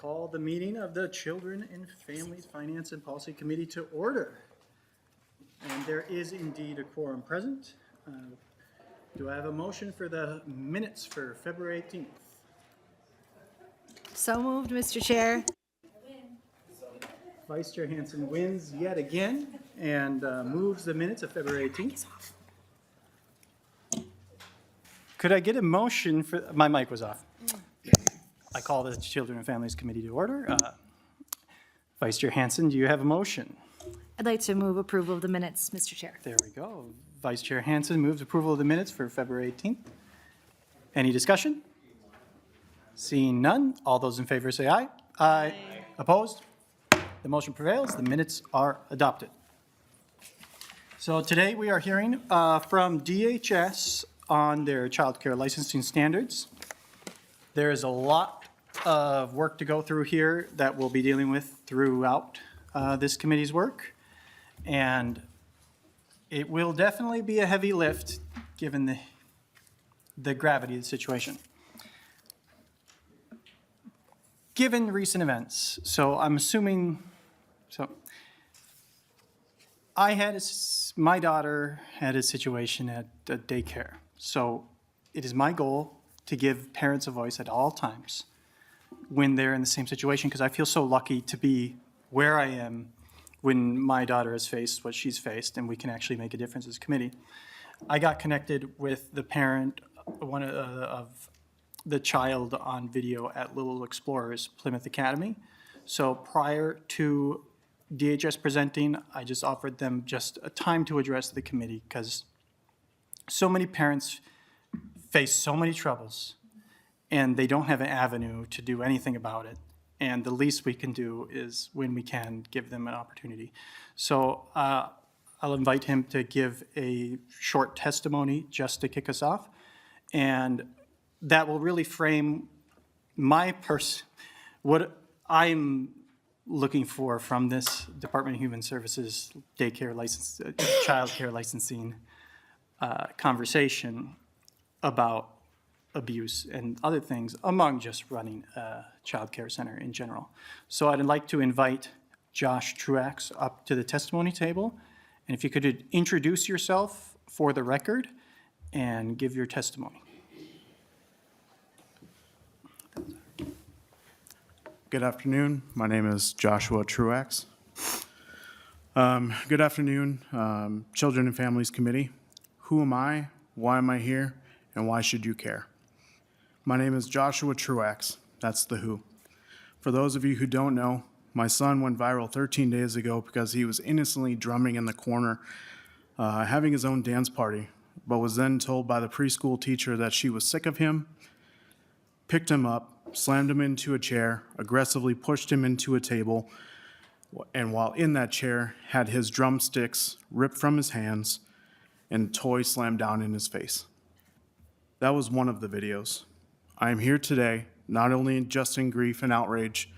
call the meeting of the Children and Families Finance and Policy Committee to order. And there is indeed a quorum present. Do I have a motion for the minutes for February 18th? So moved, Mr. Chair. Vice Chair Hansen wins yet again and moves the minutes of February 18th. Could I get a motion for, my mic was off. I call the Children and Families Committee to order. Vice Chair Hansen, do you have a motion? I'd like to move approval of the minutes, Mr. Chair. There we go. Vice Chair Hansen moves approval of the minutes for February 18th. Any discussion? Seeing none, all those in favor say aye. Aye. Opposed? The motion prevails. The minutes are adopted. So today we are hearing from DHS on their child care licensing standards. There is a lot of work to go through here that we'll be dealing with throughout this committee's work. And it will definitely be a heavy lift given the gravity of the situation. Given recent events, so I'm assuming, my daughter had a situation at a daycare. So it is my goal to give parents a voice at all times when they're in the same situation, because I feel so lucky to be where I am when my daughter has faced what she's faced, and we can actually make a difference as a committee. I got connected with the parent, one of the child on video at Little Explorers Plymouth Academy. So prior to DHS presenting, I just offered them just a time to address the committee, because so many parents face so many troubles and they don't have an avenue to do anything about it. And the least we can do is, when we can, give them an opportunity. So I'll invite him to give a short testimony just to kick us off. And that will really frame what I'm looking for from this Department of Human Services daycare license, child care licensing conversation about abuse and other things among just running a child care center in general. So I'd like to invite Josh Truax up to the testimony table. And if you could introduce yourself for the record and give your testimony. Good afternoon. My name is Joshua Truax. Good afternoon, Children and Families Committee. Who am I? Why am I here? And why should you care? My name is Joshua Truax. That's the who. For those of you who don't know, my son went viral 13 days ago because he was innocently drumming in the corner, having his own dance party, but was then told by the preschool teacher that she was sick of him, picked him up, slammed him into a chair, aggressively pushed him into a table, and while in that chair, had his drumsticks ripped from his hands and toys slammed down in his face. That was one of the videos. I am here today, not only just in grief and outrage,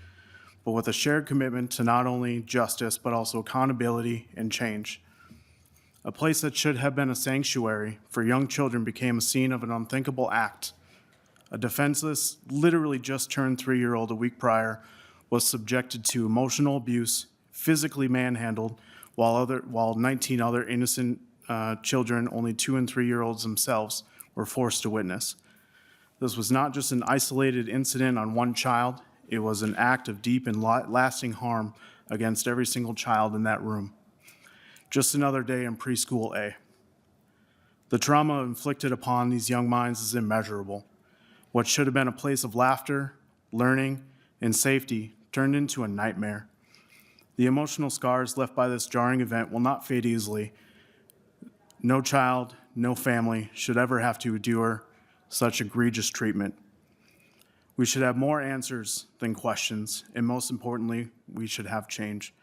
but with a shared commitment to not only justice, but also accountability and change. A place that should have been a sanctuary for young children became a scene of an unthinkable act. A defenseless, literally just turned 3-year-old a week prior was subjected to emotional abuse, physically manhandled, while 19 other innocent children, only 2 and 3-year-olds themselves, were forced to witness. This was not just an isolated incident on one child, it was an act of deep and lasting harm against every single child in that room. Just another day in preschool A. The trauma inflicted upon these young minds is immeasurable. What should have been a place of laughter, learning, and safety turned into a nightmare. The emotional scars left by this jarring event will not fade easily. No child, no family should ever have to endure such egregious treatment. We should have more answers than questions, and most importantly, we should have change.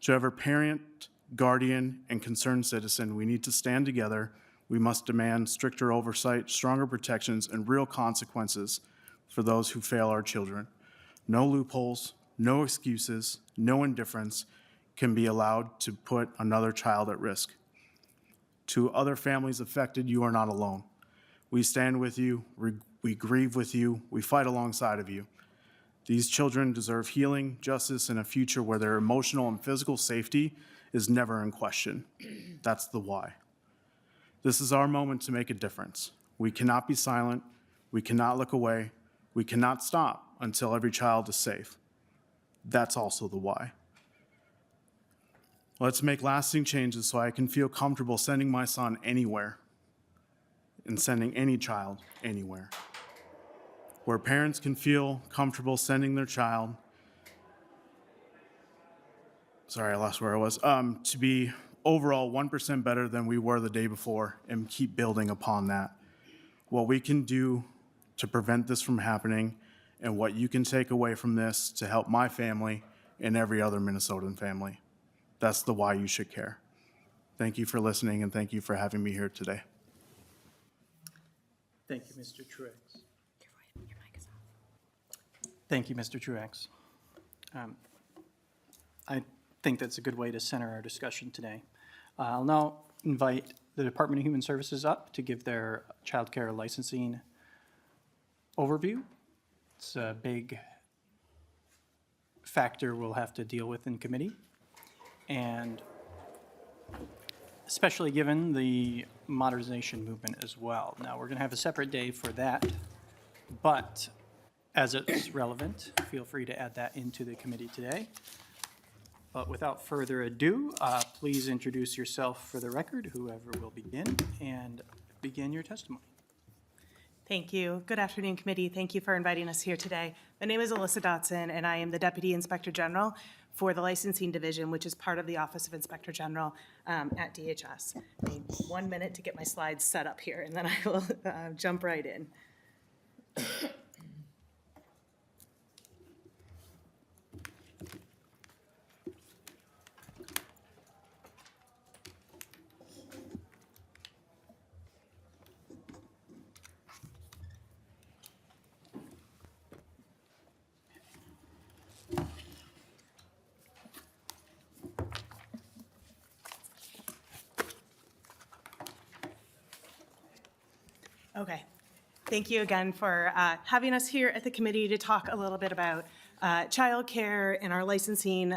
To every parent, guardian, and concerned citizen, we need to stand together. We must demand stricter oversight, stronger protections, and real consequences for those who fail our children. No loopholes, no excuses, no indifference can be allowed to put another child at risk. To other families affected, you are not alone. We stand with you, we grieve with you, we fight alongside of you. These children deserve healing, justice, and a future where their emotional and physical safety is never in question. That's the why. This is our moment to make a difference. We cannot be silent. We cannot look away. We cannot stop until every child is safe. That's also the why. Let's make lasting changes so I can feel comfortable sending my son anywhere and sending any child anywhere. Where parents can feel comfortable sending their child, sorry, I lost where I was, to be overall 1% better than we were the day before and keep building upon that. What we can do to prevent this from happening and what you can take away from this to help my family and every other Minnesotan family. That's the why you should care. Thank you for listening and thank you for having me here today. Thank you, Mr. Truex. Thank you, Mr. Truex. I think that's a good way to center our discussion today. I'll now invite the Department of Human Services up to give their child care licensing overview. It's a big factor we'll have to deal with in committee, and especially given the modernization movement as well. Now, we're going to have a separate day for that, but as it's relevant, feel free to add that into the committee today. But without further ado, please introduce yourself for the record, whoever will begin, and begin your testimony. Thank you. Good afternoon, committee. Thank you for inviting us here today. My name is Alyssa Dotson, and I am the Deputy Inspector General for the Licensing Division, which is part of the Office of Inspector General at DHS. I need 1 minute to get my slides set up here, and then I will jump right in. Okay. Thank you again for having us here at the committee to talk a little bit about childcare and our licensing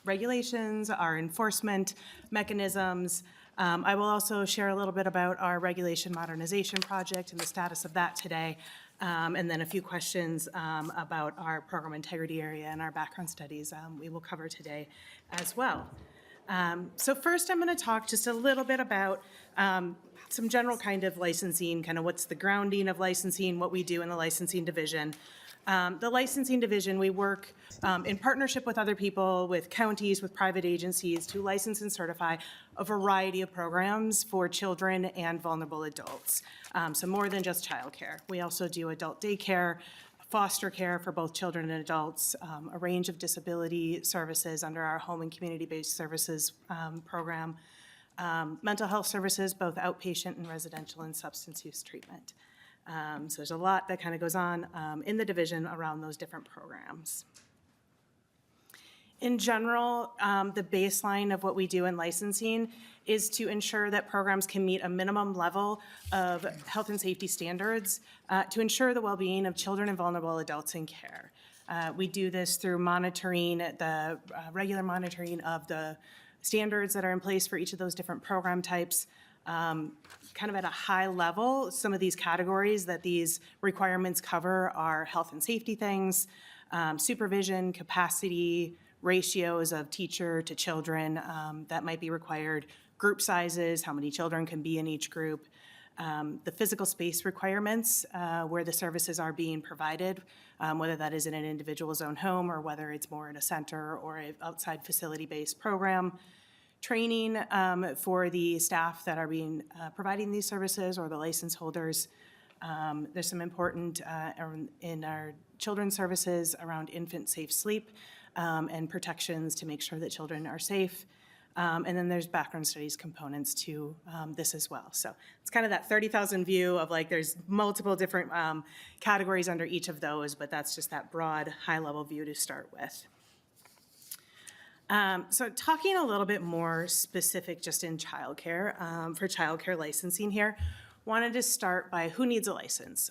regulations, our enforcement mechanisms. I will also share a little bit about our regulation modernization project and the status of that today, and then a few questions about our program integrity area and our background studies we will cover today as well. So first, I'm going to talk just a little bit about some general kind of licensing, kind of what's the grounding of licensing, what we do in the licensing division. The licensing division, we work in partnership with other people, with counties, with private agencies to license and certify a variety of programs for children and vulnerable adults. So more than just childcare. We also do adult daycare, foster care for both children and adults, a range of disability services under our home and community-based services program, mental health services, both outpatient and residential, and substance use treatment. So there's a lot that kind of goes on in the division around those different programs. In general, the baseline of what we do in licensing is to ensure that programs can meet a minimum level of health and safety standards to ensure the well-being of children and vulnerable adults in care. We do this through monitoring, the regular monitoring of the standards that are in place for each of those different program types. Kind of at a high level, some of these categories that these requirements cover are health and safety things, supervision, capacity, ratios of teacher to children that might be required, group sizes, how many children can be in each group, the physical space requirements where the services are being provided, whether that is in an individual's own home or whether it's more in a center or an outside facility-based program, training for the staff that are being providing these services or the license holders. There's some important in our children's services around infant safe sleep and protections to make sure that children are safe. And then there's background studies components to this as well. So it's kind of that 30,000 view of like there's multiple different categories under each of those, but that's just that broad high-level view to start with. So talking a little bit more specific just in childcare, for childcare licensing here, wanted to start by who needs a license.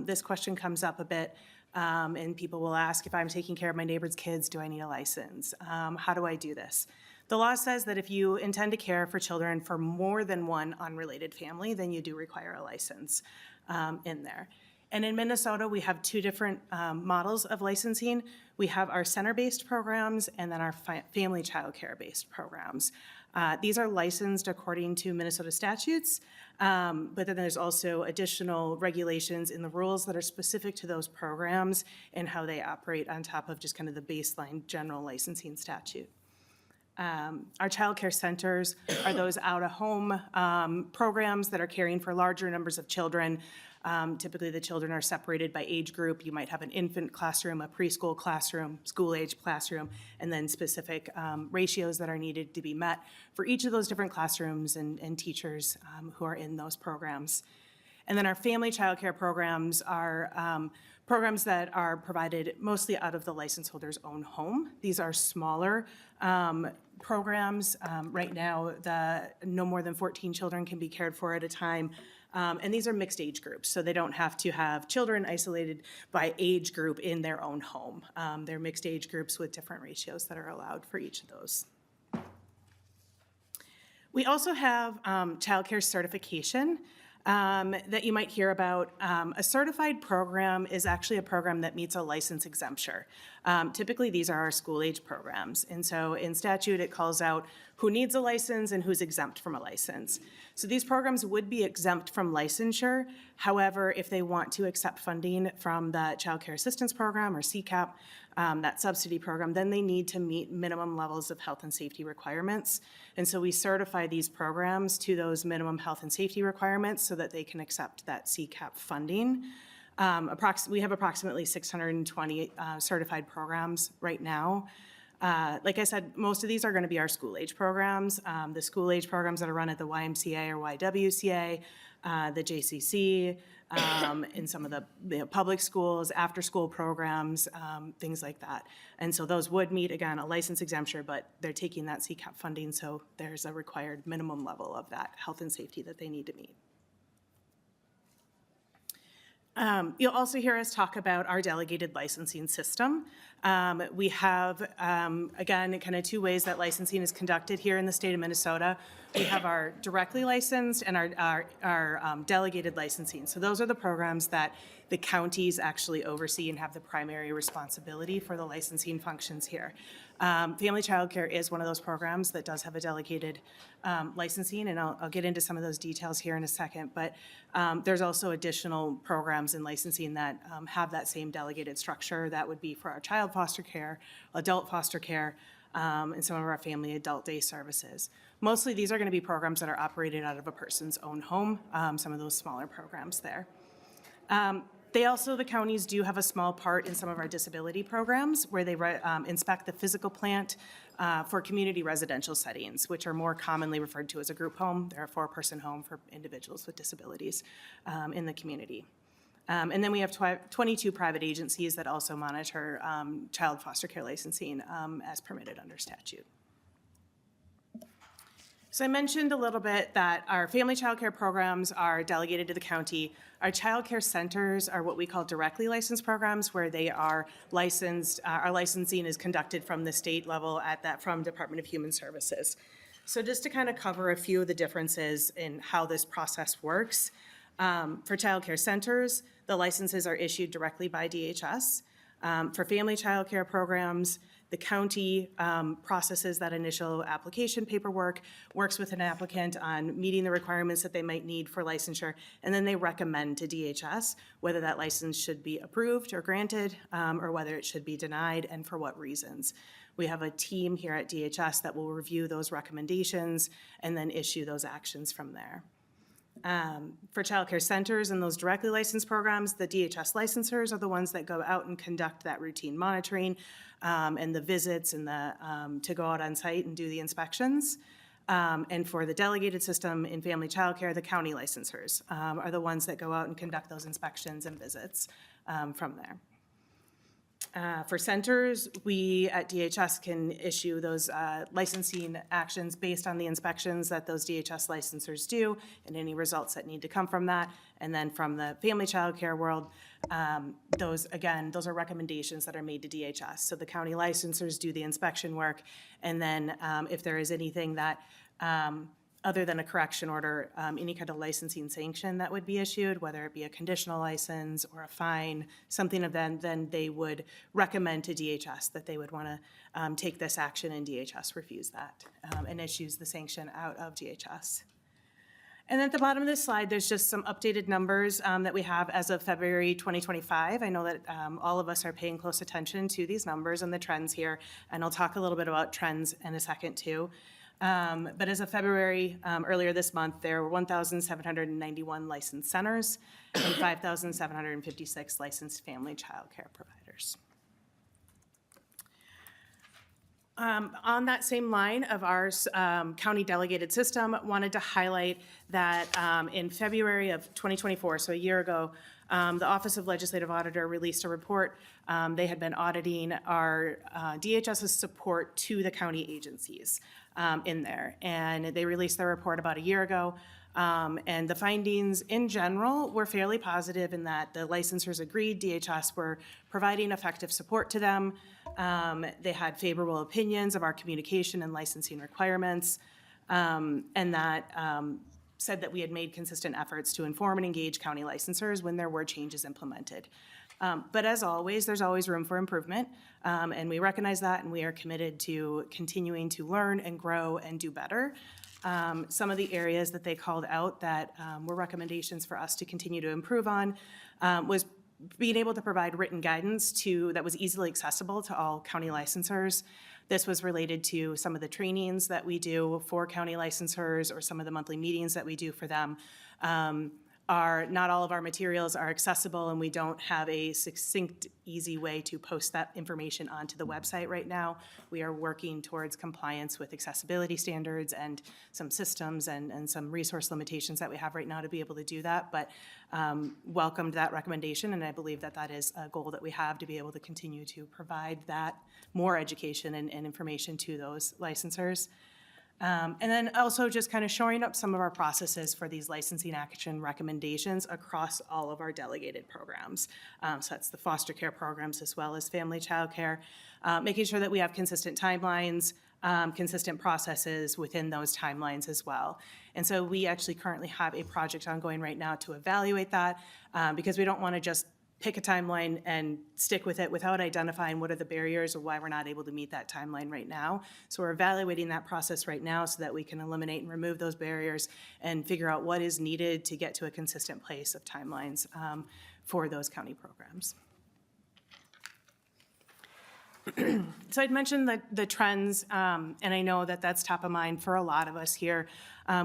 This question comes up a bit And people will ask, if I'm taking care of my neighbor's kids, do I need a license? How do I do this? The law says that if you intend to care for children for more than one unrelated family, then you do require a license in there. And in Minnesota, we have two different models of licensing. We have our center-based programs and then our family child care-based programs. These are licensed according to Minnesota statutes, but then there's also additional regulations in the rules that are specific to those programs and how they operate on top of just kind of the baseline general licensing statute. Our child care centers are those out-of-home programs that are caring for larger numbers of children. Typically, the children are separated by age group. You might have an infant classroom, a preschool classroom, school-age classroom, and then specific ratios that are needed to be met for each of those different classrooms and teachers who are in those programs. And then our family child care programs are programs that are provided mostly out of the license holder's own home. These are smaller programs. Right now, no more than 14 children can be cared for at a time. And these are mixed age groups, so they don't have to have children isolated by age group in their own home. They're mixed age groups with different ratios that are allowed for each of those. We also have child care certification that you might hear about. A certified program is actually a program that meets a license exemption. Typically, these are our school-age programs. And so in statute, it calls out who needs a license and who's exempt from a license. So these programs would be exempt from licensure. However, if they want to accept funding from the Child Care Assistance Program or CCAP, that subsidy program, then they need to meet minimum levels of health and safety requirements. And so we certify these programs to those minimum health and safety requirements so that they can accept that CCAP funding. We have approximately 620 certified programs right now. Like I said, most of these are going to be our school-age programs. The school-age programs that are run at the YMCA or YWCA, the JCC, in some of the public schools, after-school programs, things like that. And so those would meet, again, a license exemption, but they're taking that CCAP funding, so there's a required minimum level of that health and safety that they need to meet. You'll also hear us talk about our delegated licensing system. We have, again, kind of two ways that licensing is conducted here in the state of Minnesota. We have our directly licensed and our delegated licensing. So those are the programs that the counties actually oversee and have the primary responsibility for the licensing functions here. Family Child Care is one of those programs that does have a delegated licensing, and I'll get into some of those details here in a second, but there's also additional programs in licensing that have that same delegated structure. That would be for our child foster care, adult foster care, and some of our family adult day services. Mostly these are going to be programs that are operated out of a person's own home, some of those smaller programs there. The counties do have a small part in some of our disability programs where they inspect the physical plant for community residential settings, which are more commonly referred to as a group home. They're a 4-person home for individuals with disabilities in the community. And then we have 22 private agencies that also monitor child foster care licensing as permitted under statute. So I mentioned a little bit that our family child care programs are delegated to the county. Our child care centers are what we call directly licensed programs, where they are licensed. Our licensing is conducted from the state level from Department of Human Services. So just to kind of cover a few of the differences in how this process works. For child care centers, the licenses are issued directly by DHS. For family child care programs, the county processes that initial application paperwork, works with an applicant on meeting the requirements that they might need for licensure, and then they recommend to DHS whether that license should be approved or granted, or whether it should be denied and for what reasons. We have a team here at DHS that will review those recommendations and then issue those actions from there. For child care centers and those directly licensed programs, the DHS licensors are the ones that go out and conduct that routine monitoring and the visits and to go out on site and do the inspections. And for the delegated system in family child care, the county licensors are the ones that go out and conduct those inspections and visits from there. For centers, we at DHS can issue those licensing actions based on the inspections that those DHS licensors do and any results that need to come from that. And then from the family child care world, those are recommendations that are made to DHS. So the county licensors do the inspection work, and then if there is anything that, other than a correction order, any kind of licensing sanction that would be issued, whether it be a conditional license or a fine, something of that, then they would recommend to DHS that they would want to take this action, and DHS refuse that and issues the sanction out of DHS. And at the bottom of this slide, there's just some updated numbers that we have as of February 2025. I know that all of us are paying close attention to these numbers and the trends here, and I'll talk a little bit about trends in a second too. But as of February, earlier this month, there were 1,791 licensed centers and 5,756 licensed family child care providers. On that same line of our county delegated system, wanted to highlight that in February of 2024, so a year ago, the Office of Legislative Auditor released a report. They had been auditing our DHS's support to the county agencies in there. And they released their report about a year ago. And the findings in general were fairly positive in that the licensors agreed DHS were providing effective support to them. They had favorable opinions of our communication and licensing requirements, and that said that we had made consistent efforts to inform and engage county licensors when there were changes implemented. But as always, there's always room for improvement, and we recognize that, and we are committed to continuing to learn and grow and do better. Some of the areas that they called out that were recommendations for us to continue to improve on was being able to provide written guidance that was easily accessible to all county licensors. This was related to some of the trainings that we do for county licensors or some of the monthly meetings that we do for them. Not all of our materials are accessible, and we don't have a succinct, easy way to post that information onto the website right now. We are working towards compliance with accessibility standards and some systems and some resource limitations that we have right now to be able to do that, but welcomed that recommendation, and I believe that that is a goal that we have to be able to continue to provide that more education and information to those licensors. And then also just kind of shoring up some of our processes for these licensing action recommendations across all of our delegated programs. So that's the foster care programs as well as family child care, making sure that we have consistent timelines, consistent processes within those timelines as well. And so we actually currently have a project ongoing right now to evaluate that because we don't want to just pick a timeline and stick with it without identifying what are the barriers or why we're not able to meet that timeline right now. So we're evaluating that process right now so that we can eliminate and remove those barriers and figure out what is needed to get to a consistent place of timelines for those county programs. So I'd mentioned the trends, and I know that that's top of mind for a lot of us here.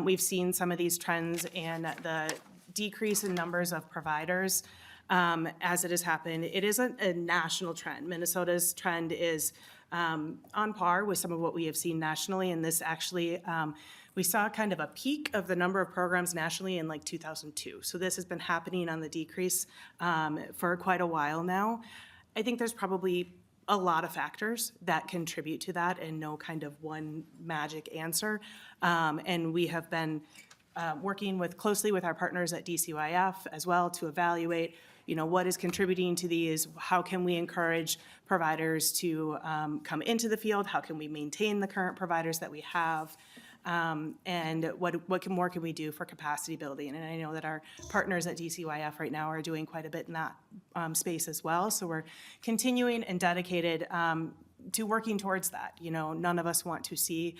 We've seen some of these trends and the decrease in numbers of providers as it has happened. It is a national trend. Minnesota's trend is on par with some of what we have seen nationally, and this actually, we saw kind of a peak of the number of programs nationally in like 2002. So this has been happening on the decrease for quite a while now. I think there's probably a lot of factors that contribute to that and no kind of one magic answer. And we have been working closely with our partners at DCYF as well to evaluate what is contributing to these, how can we encourage providers to come into the field, how can we maintain the current providers that we have, and what more can we do for capacity building. And I know that our partners at DCYF right now are doing quite a bit in that space as well, so we're continuing and dedicated to working towards that. None of us want to see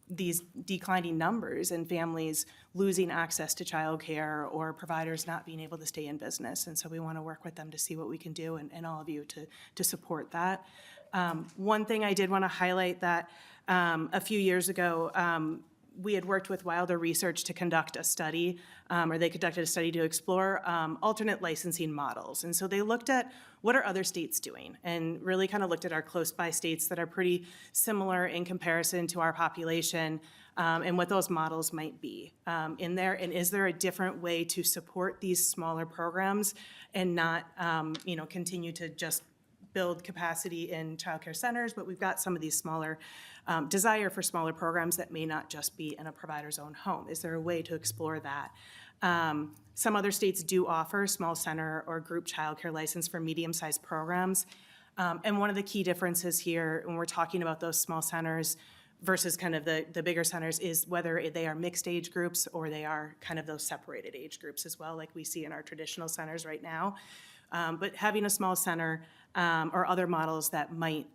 these declining numbers and families losing access to childcare or providers not being able to stay in business. And so we want to work with them to see what we can do and all of you to support that. One thing I did want to highlight that a few years ago, we had worked with Wilder Research to conduct a study, or they conducted a study to explore alternate licensing models. And so they looked at what are other states doing and really kind of looked at our close by states that are pretty similar in comparison to our population and what those models might be in there. And is there a different way to support these smaller programs and not continue to just build capacity in childcare centers, but we've got some of these smaller desire for smaller programs that may not just be in a provider's own home. Is there a way to explore that? Some other states do offer small center or group childcare license for medium-sized programs. And one of the key differences here when we're talking about those small centers versus kind of the bigger centers is whether they are mixed age groups or they are kind of those separated age groups as well, like we see in our traditional centers right now. But having a small center or other models that might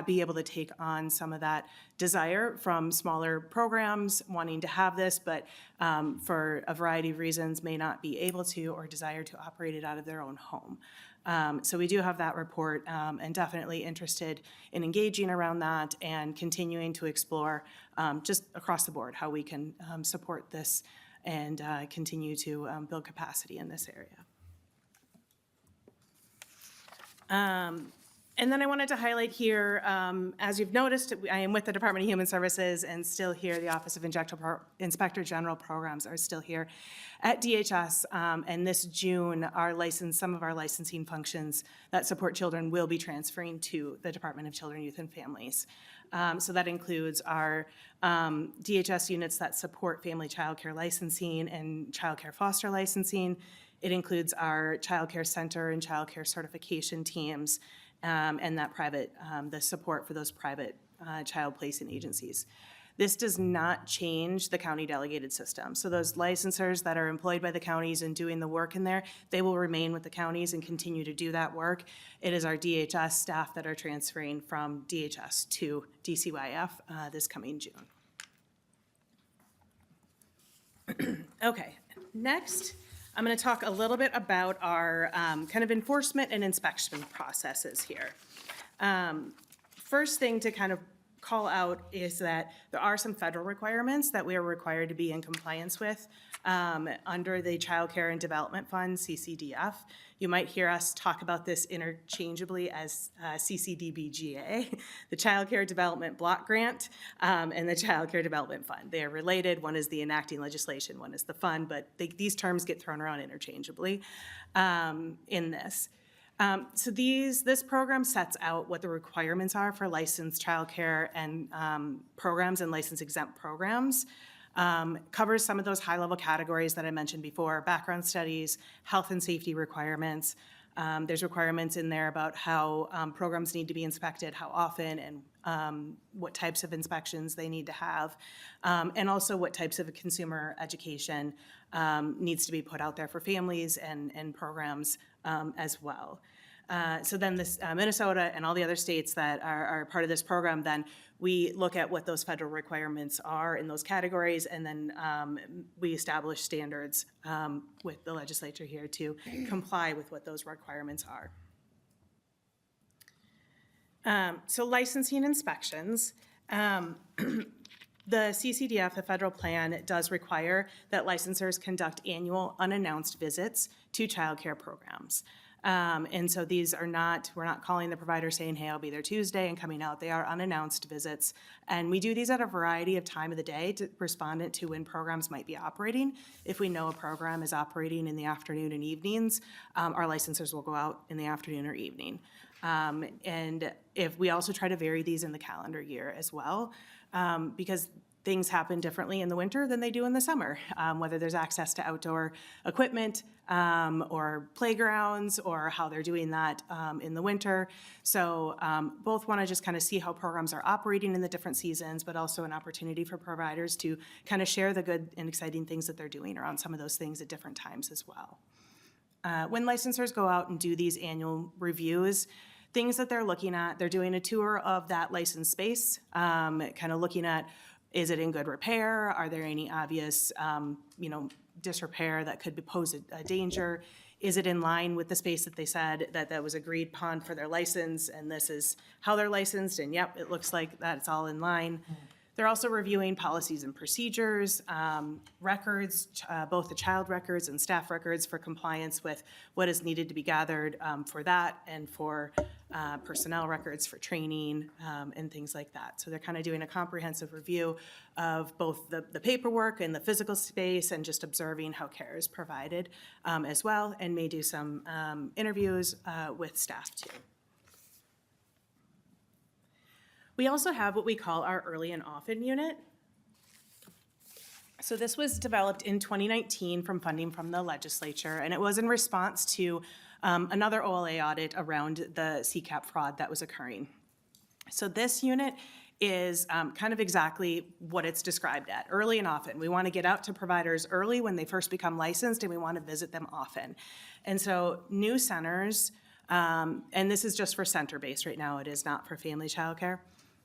be able to take on some of that desire from smaller programs wanting to have this, but for a variety of reasons may not be able to or desire to operate it out of their own home. So we do have that report and definitely interested in engaging around that and continuing to explore just across the board how we can support this and continue to build capacity in this area. And then I wanted to highlight here, as you've noticed, I am with the Department of Human Services and still here, the Office of Inspector General Programs are still here at DHS. And this June, some of our licensing functions that support children will be transferring to the Department of Children, Youth, and Families. So that includes our DHS units that support family child care licensing and child care foster licensing. It includes our child care center and child care certification teams, and that the support for those private child placing agencies. This does not change the county delegated system. So those licensors that are employed by the counties and doing the work in there, they will remain with the counties and continue to do that work. It is our DHS staff that are transferring from DHS to DCYF this coming June. Okay, next, I'm going to talk a little bit about our kind of enforcement and inspection processes here. First thing to kind of call out is that there are some federal requirements that we are required to be in compliance with under the Child Care and Development Fund, CCDF. You might hear us talk about this interchangeably as CCDBGA, the Child Care Development Block Grant, and the Child Care Development Fund. They are related. One is the enacting legislation, one is the fund, but these terms get thrown around interchangeably in this. So this program sets out what the requirements are for licensed childcare and programs and license exempt programs. Covers some of those high-level categories that I mentioned before: background studies, health and safety requirements. There's requirements in there about how programs need to be inspected, how often, and what types of inspections they need to have, and also what types of consumer education needs to be put out there for families and programs as well. So then this Minnesota and all the other states that are part of this program, then we look at what those federal requirements are in those categories, and then we establish standards with the legislature here to comply with what those requirements are. So licensing inspections. The CCDF, the federal plan, does require that licensors conduct annual unannounced visits to child care programs. And so these are we're not calling the provider saying, hey, I'll be there Tuesday and coming out. They are unannounced visits. And we do these at a variety of time of the day to respond to when programs might be operating. If we know a program is operating in the afternoon and evenings, our licensors will go out in the afternoon or evening. And if we also try to vary these in the calendar year as well, because things happen differently in the winter than they do in the summer, whether there's access to outdoor equipment or playgrounds, or how they're doing that in the winter. So both want to just kind of see how programs are operating in the different seasons, but also an opportunity for providers to kind of share the good and exciting things that they're doing around some of those things at different times as well. When licensors go out and do these annual reviews, things that they're looking at, they're doing a tour of that licensed space, kind of looking at, is it in good repair? Are there any obvious, disrepair that could pose a danger? Is it in line with the space that they said that was agreed upon for their license, and this is how they're licensed, and yep, it looks like that's all in line. They're also reviewing policies and procedures, records, both the child records and staff records for compliance with what is needed to be gathered for that, and for personnel records for training and things like that. So they're kind of doing a comprehensive review of both the paperwork and the physical space, and just observing how care is provided as well, and may do some interviews with staff too. We also have what we call our early and often unit. So this was developed in 2019 from funding from the legislature, and it was in response to another OLA audit around the CCAP fraud that was occurring. So this unit is kind of exactly what it's described at, early and often. We want to get out to providers early when they first become licensed, and we want to visit them often. And so new centers, and this is just for center-based right now, it is not for family childcare,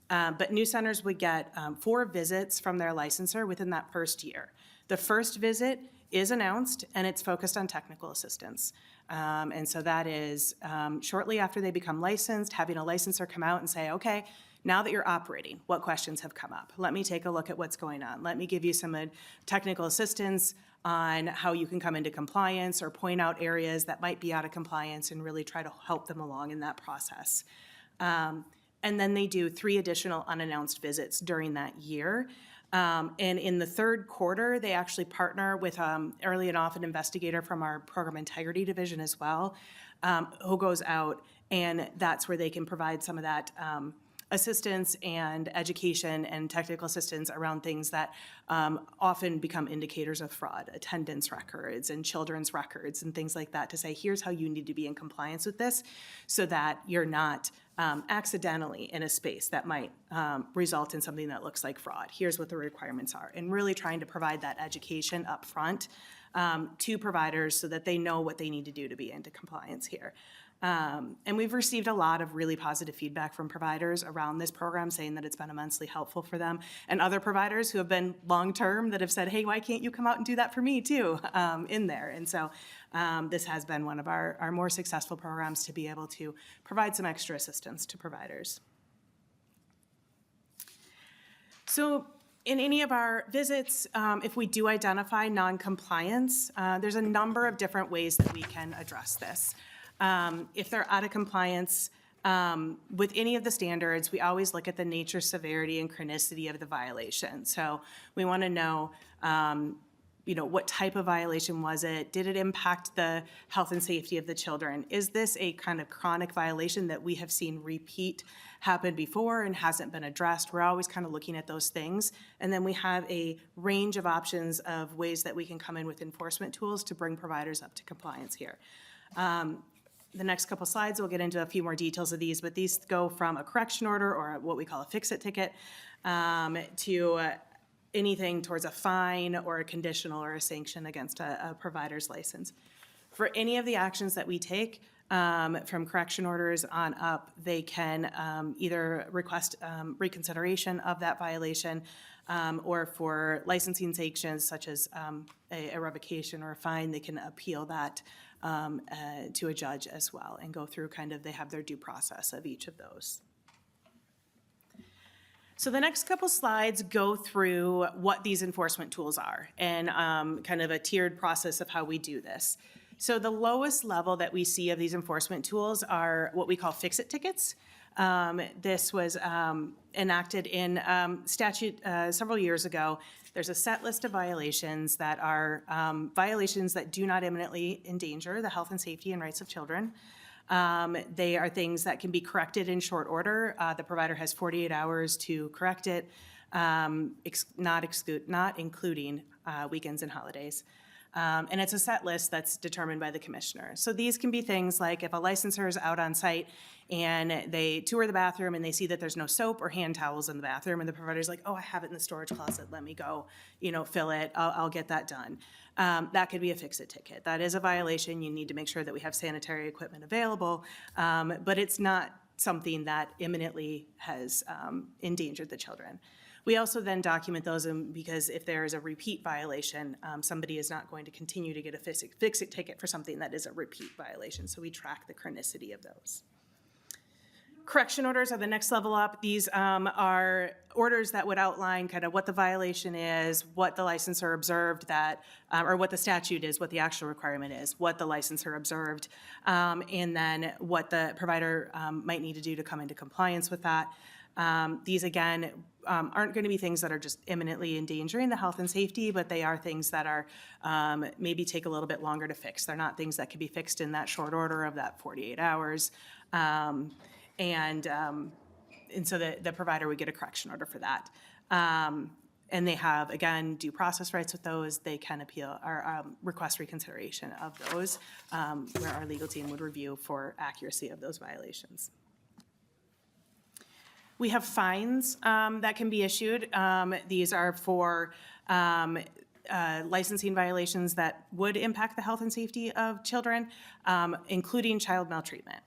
but new centers would get 4 visits from their licensor within that first year. The first visit is announced, and it's focused on technical assistance. And so that is shortly after they become licensed, having a licensor come out and say, okay, now that you're operating, what questions have come up? Let me take a look at what's going on. Let me give you some technical assistance on how you can come into compliance or point out areas that might be out of compliance and really try to help them along in that process. And then they do 3 additional unannounced visits during that year. And in the third quarter, they actually partner with early and often investigator from our program integrity division as well, who goes out, and that's where they can provide some of that assistance and education and technical assistance around things that often become indicators of fraud, attendance records and children's records and things like that, to say, here's how you need to be in compliance with this so that you're not accidentally in a space that might result in something that looks like fraud. Here's what the requirements are, and really trying to provide that education up front to providers so that they know what they need to do to be into compliance here. And we've received a lot of really positive feedback from providers around this program, saying that it's been immensely helpful for them, and other providers who have been long-term that have said, hey, why can't you come out and do that for me too, in there. And so this has been one of our more successful programs to be able to provide some extra assistance to providers. So in any of our visits, if we do identify non-compliance, there's a number of different ways that we can address this. If they're out of compliance with any of the standards, we always look at the nature, severity, and chronicity of the violation. So we want to know, what type of violation was it? Did it impact the health and safety of the children? Is this a kind of chronic violation that we have seen repeat happen before and hasn't been addressed? We're always kind of looking at those things. And then we have a range of options of ways that we can come in with enforcement tools to bring providers up to compliance here. The next couple slides, we'll get into a few more details of these, but these go from a correction order or what we call a fix-it ticket to anything towards a fine or a conditional or a sanction against a provider's license. For any of the actions that we take, from correction orders on up, they can either request reconsideration of that violation, or for licensing sanctions such as a revocation or a fine, they can appeal that to a judge as well and go through they have their due process of each of those. So the next couple slides go through what these enforcement tools are and kind of a tiered process of how we do this. So the lowest level that we see of these enforcement tools are what we call fix-it tickets. This was enacted in statute several years ago. There's a set list of violations that are violations that do not imminently endanger the health and safety and rights of children. They are things that can be corrected in short order. The provider has 48 hours to correct it, not including weekends and holidays. And it's a set list that's determined by the commissioner. So these can be things like if a licensor is out on site and they tour the bathroom and they see that there's no soap or hand towels in the bathroom, and the provider's like, oh, I have it in the storage closet, let me go, fill it, I'll get that done. That could be a fix-it ticket. That is a violation. You need to make sure that we have sanitary equipment available, but it's not something that imminently has endangered the children. We also then document those because if there is a repeat violation, somebody is not going to continue to get a fix-it ticket for something that is a repeat violation. So we track the chronicity of those. Correction orders are the next level up. These are orders that would outline kind of what the violation is, what the licensor observed that, or what the statute is, what the actual requirement is, what the licensor observed, and then what the provider might need to do to come into compliance with that. These, again, aren't going to be things that are just imminently endangering the health and safety, but they are things that are maybe take a little bit longer to fix. They're not things that can be fixed in that short order of that 48 hours. And so the provider would get a correction order for that. And they have, again, due process rights with those. They can appeal or request reconsideration of those, where our legal team would review for accuracy of those violations. We have fines that can be issued. These are for licensing violations that would impact the health and safety of children, including child maltreatment.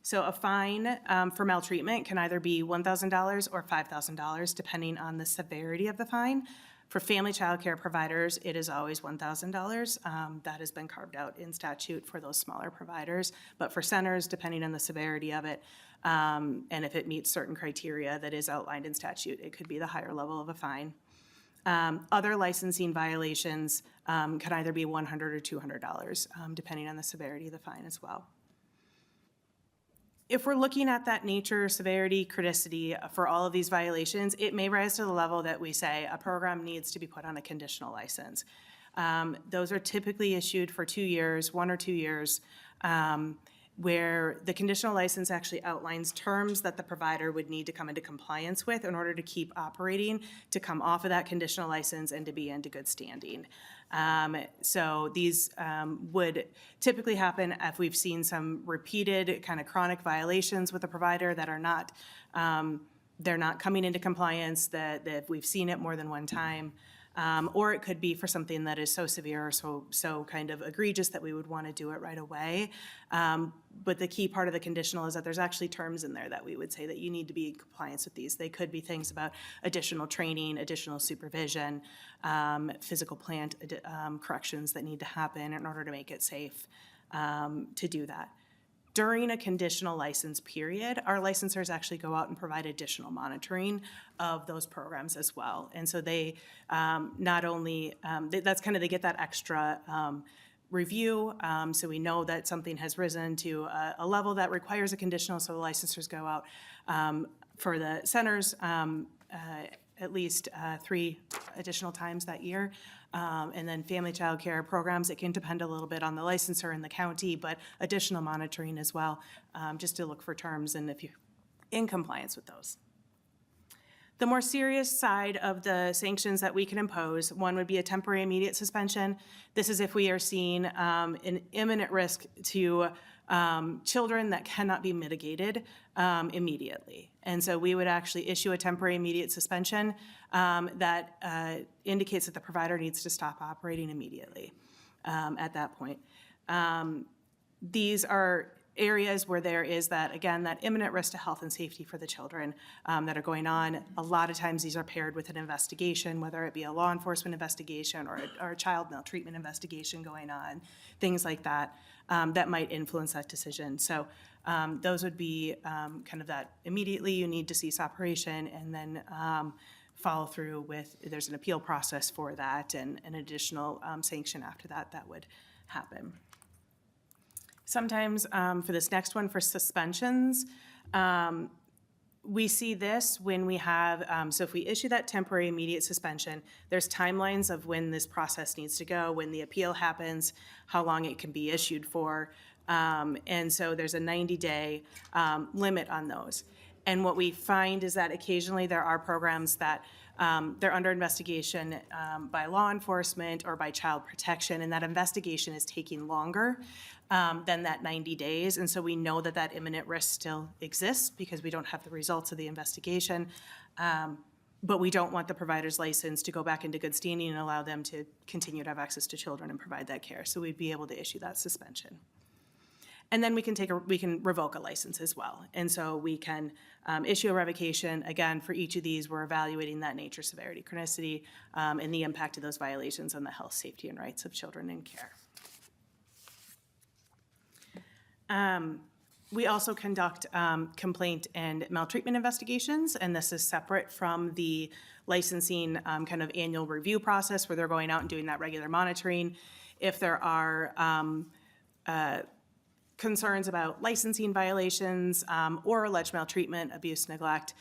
So a fine for maltreatment can either be $1,000 or $5,000, depending on the severity of the fine. For family child care providers, it is always $1,000. That has been carved out in statute for those smaller providers. But for centers, depending on the severity of it, and if it meets certain criteria that is outlined in statute, it could be the higher level of a fine. Other licensing violations can either be $100 or $200, depending on the severity of the fine as well. If we're looking at that nature, severity, criticality for all of these violations, it may rise to the level that we say a program needs to be put on a conditional license. Those are typically issued for 2 years, 1 or 2 years, where the conditional license actually outlines terms that the provider would need to come into compliance with in order to keep operating, to come off of that conditional license and to be into good standing. So these would typically happen if we've seen some repeated kind of chronic violations with the provider that are not, they're not coming into compliance, that we've seen it more than one time. Or it could be for something that is so severe or so kind of egregious that we would want to do it right away. But the key part of the conditional is that there's actually terms in there that we would say that you need to be in compliance with these. They could be things about additional training, additional supervision, physical plant corrections that need to happen in order to make it safe to do that. During a conditional license period, our licensors actually go out and provide additional monitoring of those programs as well. And so they not only, that's kind of, they get that extra review, so we know that something has risen to a level that requires a conditional, so the licensors go out for the centers at least 3 additional times that year. And then family child care programs, it can depend a little bit on the licensor and the county, but additional monitoring as well, just to look for terms and if you're in compliance with those. The more serious side of the sanctions that we can impose, one would be a temporary immediate suspension. This is if we are seeing an imminent risk to children that cannot be mitigated immediately. And so we would actually issue a temporary immediate suspension that indicates that the provider needs to stop operating immediately at that point. These are areas where there is that, again, that imminent risk to health and safety for the children that are going on. A lot of times these are paired with an investigation, whether it be a law enforcement investigation or a child maltreatment investigation going on, things like that, that might influence that decision. So those would be kind of that immediately you need to cease operation, and then follow through with, there's an appeal process for that, and an additional sanction after that that would happen. Sometimes for this next one, for suspensions, we see this when we have, so if we issue that temporary immediate suspension, there's timelines of when this process needs to go, when the appeal happens, how long it can be issued for, and so there's a 90-day limit on those. And what we find is that occasionally there are programs that they're under investigation by law enforcement or by child protection, and that investigation is taking longer than that 90 days. And so we know that that imminent risk still exists because we don't have the results of the investigation. But we don't want the provider's license to go back into good standing and allow them to continue to have access to children and provide that care. So we'd be able to issue that suspension. And then we can revoke a license as well. And so we can issue a revocation. Again, for each of these, we're evaluating that nature, severity, chronicity, and the impact of those violations on the health, safety, and rights of children in care. We also conduct complaint and maltreatment investigations, and this is separate from the licensing kind of annual review process where they're going out and doing that regular monitoring. If there are concerns about licensing violations or alleged maltreatment, abuse, neglect,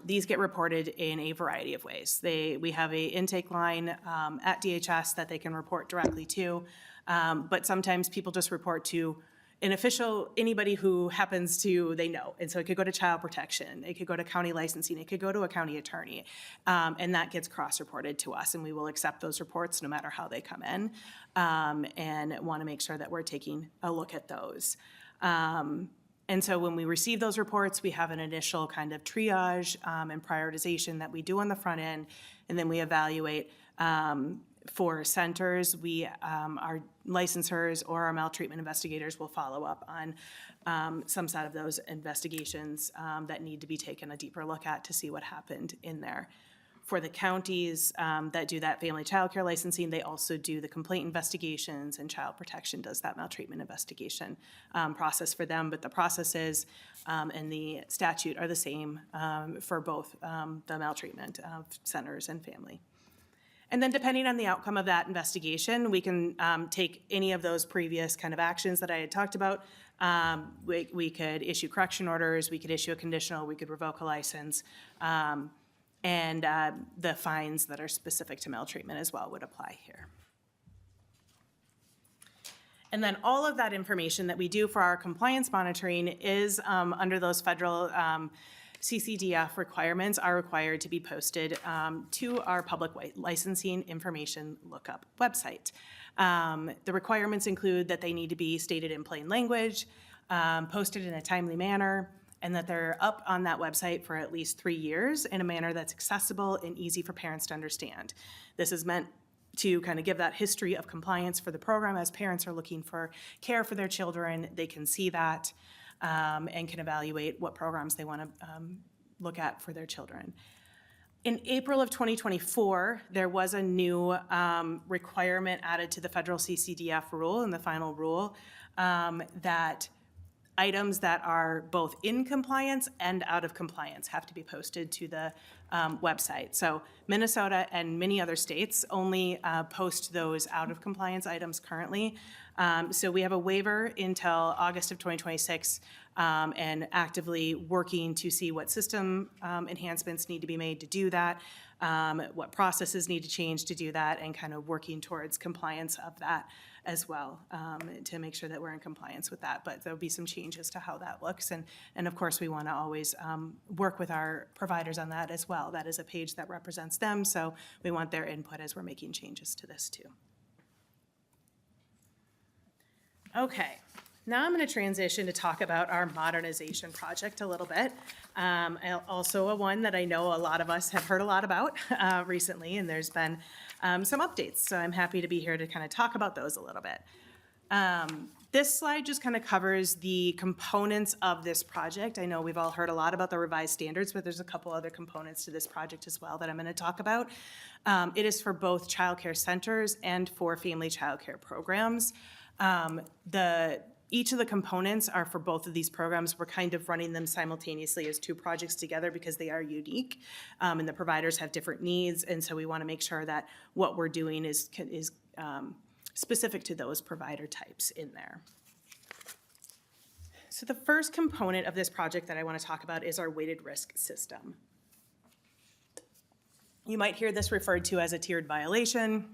these get reported in a variety of ways. We have a intake line at DHS that they can report directly to, but sometimes people just report to an official, anybody who happens to, they know. And so it could go to child protection, it could go to county licensing, it could go to a county attorney. And that gets cross-reported to us, and we will accept those reports no matter how they come in, and want to make sure that we're taking a look at those. And so when we receive those reports, we have an initial kind of triage and prioritization that we do on the front end, and then we evaluate for centers. Our licensors or our maltreatment investigators will follow up on some set of those investigations that need to be taken a deeper look at to see what happened in there. For the counties that do that family child care licensing, they also do the complaint investigations, and child protection does that maltreatment investigation process for them. But the processes and the statute are the same for both the maltreatment centers and family. And then depending on the outcome of that investigation, we can take any of those previous kind of actions that I had talked about. We could issue correction orders, we could issue a conditional, we could revoke a license, and the fines that are specific to maltreatment as well would apply here. And then all of that information that we do for our compliance monitoring is under those federal CCDF requirements are required to be posted to our public licensing information lookup website. The requirements include that they need to be stated in plain language, posted in a timely manner, and that they're up on that website for at least 3 years in a manner that's accessible and easy for parents to understand. This is meant to kind of give that history of compliance for the program. As parents are looking for care for their children, they can see that and can evaluate what programs they want to look at for their children. In April of 2024, there was a new requirement added to the federal CCDF rule, and the final rule, that items that are both in compliance and out of compliance have to be posted to the website. So Minnesota and many other states only post those out of compliance items currently. So we have a waiver until August of 2026 and actively working to see what system enhancements need to be made to do that, what processes need to change to do that, and kind of working towards compliance of that as well to make sure that we're in compliance with that. But there'll be some changes to how that looks. And of course, we want to always work with our providers on that as well. That is a page that represents them, so we want their input as we're making changes to this too. Okay, now I'm going to transition to talk about our modernization project a little bit. Also one that I know a lot of us have heard a lot about recently, and there's been some updates. So I'm happy to be here to kind of talk about those a little bit. This slide just kind of covers the components of this project. I know we've all heard a lot about the revised standards, but there's a couple other components to this project as well that I'm going to talk about. It is for both child care centers and for family child care programs. Each of the components are for both of these programs. We're kind of running them simultaneously as two projects together because they are unique, and the providers have different needs, and so we want to make sure that what we're doing is specific to those provider types in there. So the first component of this project that I want to talk about is our weighted risk system. You might hear this referred to as a tiered violation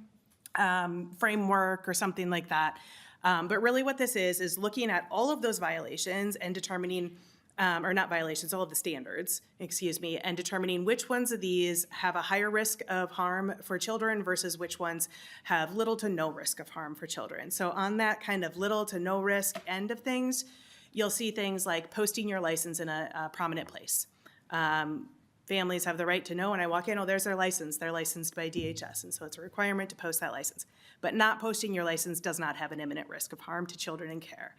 framework or something like that. But really what this is looking at all of those violations and determining, or not violations, all of the standards, excuse me, and determining which ones of these have a higher risk of harm for children versus which ones have little to no risk of harm for children. So on that kind of little to no risk end of things, you'll see things like posting your license in a prominent place. Families have the right to know when I walk in, oh, there's their license. They're licensed by DHS, and so it's a requirement to post that license. But not posting your license does not have an imminent risk of harm to children in care.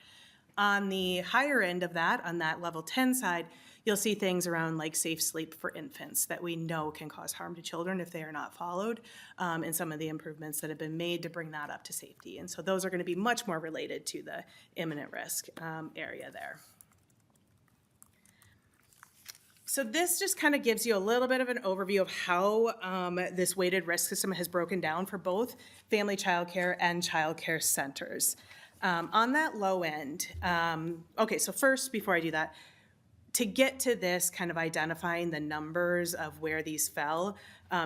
On the higher end of that, on that level 10 side, you'll see things around like safe sleep for infants that we know can cause harm to children if they are not followed, and some of the improvements that have been made to bring that up to safety. And so those are going to be much more related to the imminent risk area there. So this just kind of gives you a little bit of an overview of how this weighted risk system has broken down for both family child care and child care centers. On that low end, okay, so first, before I do that, to get to this kind of identifying the numbers of where these fell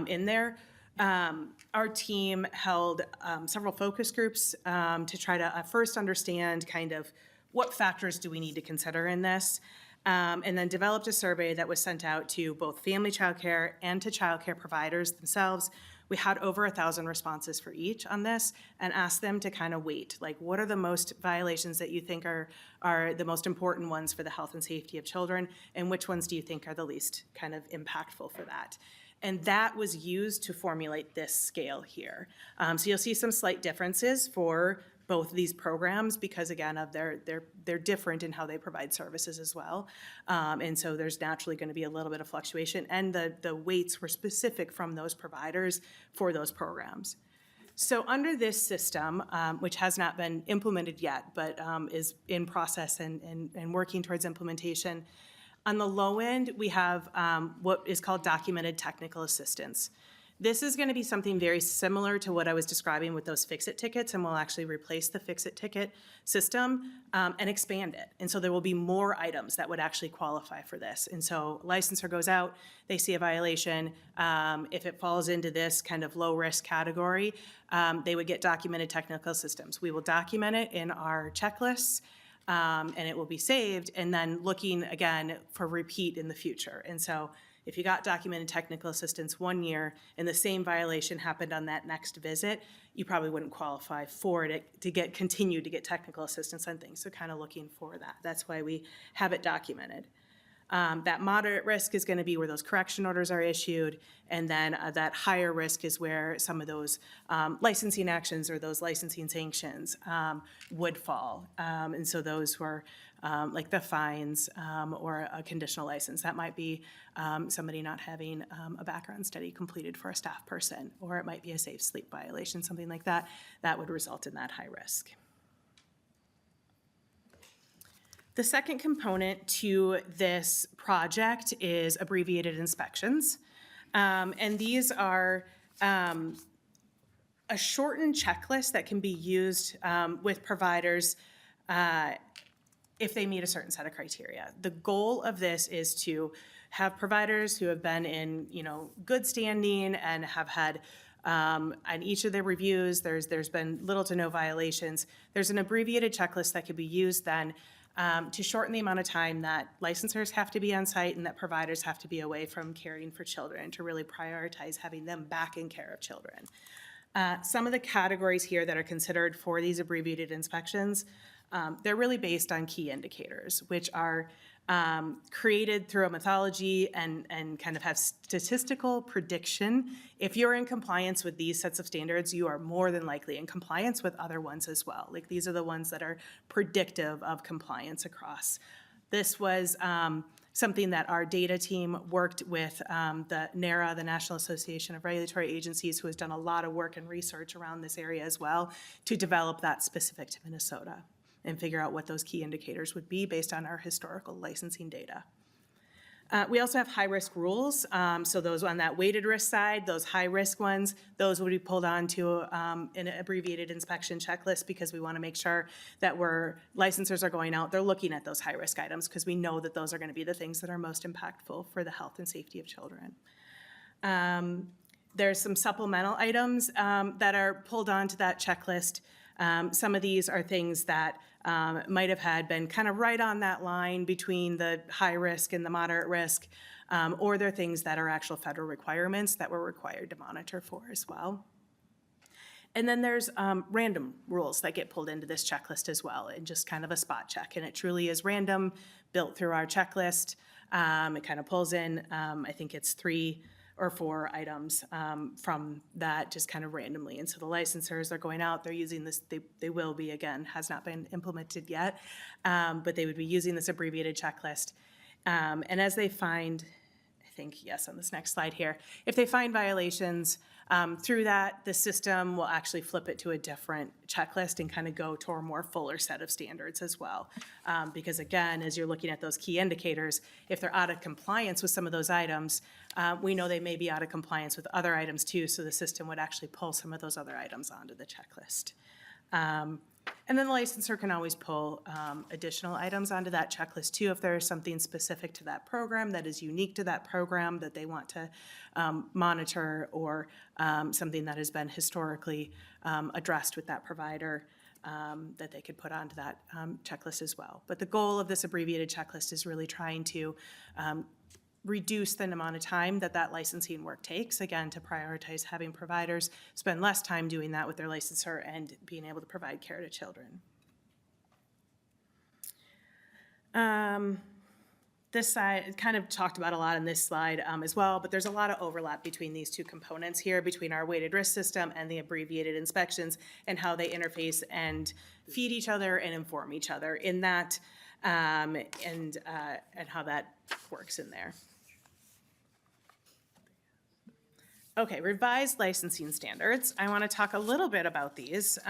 in there, our team held several focus groups to try to first understand kind of what factors do we need to consider in this? And then developed a survey that was sent out to both family childcare and to childcare providers themselves. We had over 1,000 responses for each on this and asked them to kind of weight, like, what are the most violations that you think are the most important ones for the health and safety of children, and which ones do you think are the least kind of impactful for that? And that was used to formulate this scale here. So you'll see some slight differences for both of these programs because, again, of they're different in how they provide services as well. And so there's naturally going to be a little bit of fluctuation. And the weights were specific from those providers for those programs. So under this system, which has not been implemented yet, but is in process and working towards implementation, on the low end, we have what is called documented technical assistance. This is going to be something very similar to what I was describing with those fix-it tickets, and we'll actually replace the fix-it ticket system and expand it. And so there will be more items that would actually qualify for this. And so licensor goes out, they see a violation. If it falls into this kind of low-risk category, they would get documented technical systems. We will document it in our checklists, and it will be saved, and then looking again for repeat in the future. And so if you got documented technical assistance 1 year and the same violation happened on that next visit, you probably wouldn't qualify for it to continue to get technical assistance on things. So kind of looking for that. That's why we have it documented. That moderate risk is going to be where those correction orders are issued, and then that higher risk is where some of those licensing actions or those licensing sanctions would fall. And so those were like the fines or a conditional license. That might be somebody not having a background study completed for a staff person, or it might be a safe sleep violation, something like that. That would result in that high risk. The second component to this project is abbreviated inspections. And these are a shortened checklist that can be used with providers if they meet a certain set of criteria. The goal of this is to have providers who have been in, good standing and have had on each of their reviews, there's been little to no violations. There's an abbreviated checklist that could be used then to shorten the amount of time that licensors have to be on site and that providers have to be away from caring for children, to really prioritize having them back in care of children. Some of the categories here that are considered for these abbreviated inspections, they're really based on key indicators, which are created through a methodology and kind of have statistical prediction. If you're in compliance with these sets of standards, you are more than likely in compliance with other ones as well. Like, these are the ones that are predictive of compliance across. This was something that our data team worked with the NARA, the National Association of Regulatory Agencies, who has done a lot of work and research around this area as well, to develop that specific to Minnesota and figure out what those key indicators would be based on our historical licensing data. We also have high-risk rules. So those on that weighted risk side, those high-risk ones, those would be pulled onto an abbreviated inspection checklist, because we want to make sure that licensors are going out, they're looking at those high-risk items, because we know that those are going to be the things that are most impactful for the health and safety of children. There's some supplemental items that are pulled onto that checklist. Some of these are things that might have been kind of right on that line between the high risk and the moderate risk, or they're things that are actual federal requirements that we're required to monitor for as well. And then there's random rules that get pulled into this checklist as well, and just kind of a spot check. And it truly is random, built through our checklist. It kind of pulls in, I think it's 3 or 4 items from that, just kind of randomly. And so the licensors are going out, they're using this, they will be, again, has not been implemented yet, but they would be using this abbreviated checklist. And as they find, I think, yes, on this next slide here, if they find violations through that, the system will actually flip it to a different checklist and kind of go to a more fuller set of standards as well. Because again, as you're looking at those key indicators, if they're out of compliance with some of those items, we know they may be out of compliance with other items too, so the system would actually pull some of those other items onto the checklist. And then the licensor can always pull additional items onto that checklist too, if there is something specific to that program that is unique to that program that they want to monitor, or something that has been historically addressed with that provider. that they could put onto that checklist as well. But the goal of this abbreviated checklist is really trying to reduce the amount of time that licensing work takes, again, to prioritize having providers spend less time doing that with their licensor and being able to provide care to children. This side, kind of talked about a lot in this slide as well, but there's a lot of overlap between these two components here, between our weighted risk system and the abbreviated inspections, and how they interface and feed each other and inform each other in that, and how that works in there. Okay, revised licensing standards. I want to talk a little bit about these.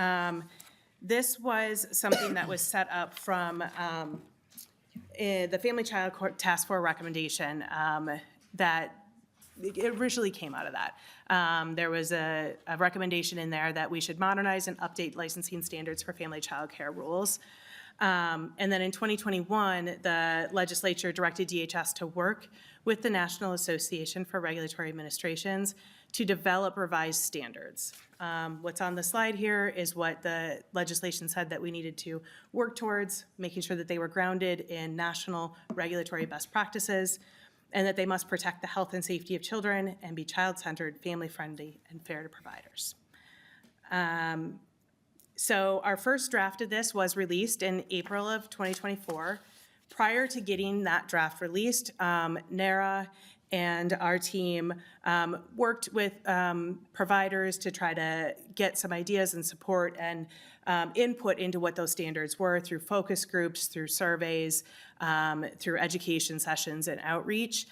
This was something that was set up from the Family Child Court Task Force recommendation that it originally came out of that. There was a recommendation in there that we should modernize and update licensing standards for family child care rules. And then in 2021, the legislature directed DHS to work with the National Association for Regulatory Administrations to develop revised standards. What's on the slide here is what the legislation said that we needed to work towards, making sure that they were grounded in national regulatory best practices, and that they must protect the health and safety of children and be child-centered, family-friendly, and fair to providers. So our first draft of this was released in April of 2024. Prior to getting that draft released, NARA and our team worked with providers to try to get some ideas and support and input into what those standards were through focus groups, through surveys, through education sessions and outreach.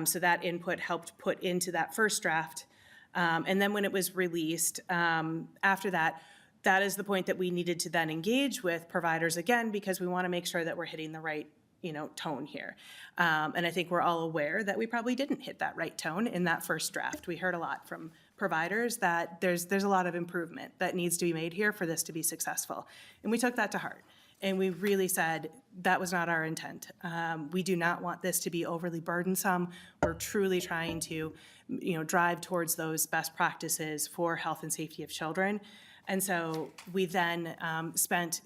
So that input helped put into that first draft. And then when it was released, after that, that is the point that we needed to then engage with providers again, because we want to make sure that we're hitting the right tone here. And I think we're all aware that we probably didn't hit that right tone in that first draft. We heard a lot from providers that there's a lot of improvement that needs to be made here for this to be successful. And we took that to heart. And we really said that was not our intent. We do not want this to be overly burdensome. We're truly trying to, drive towards those best practices for health and safety of children. And so we then spent,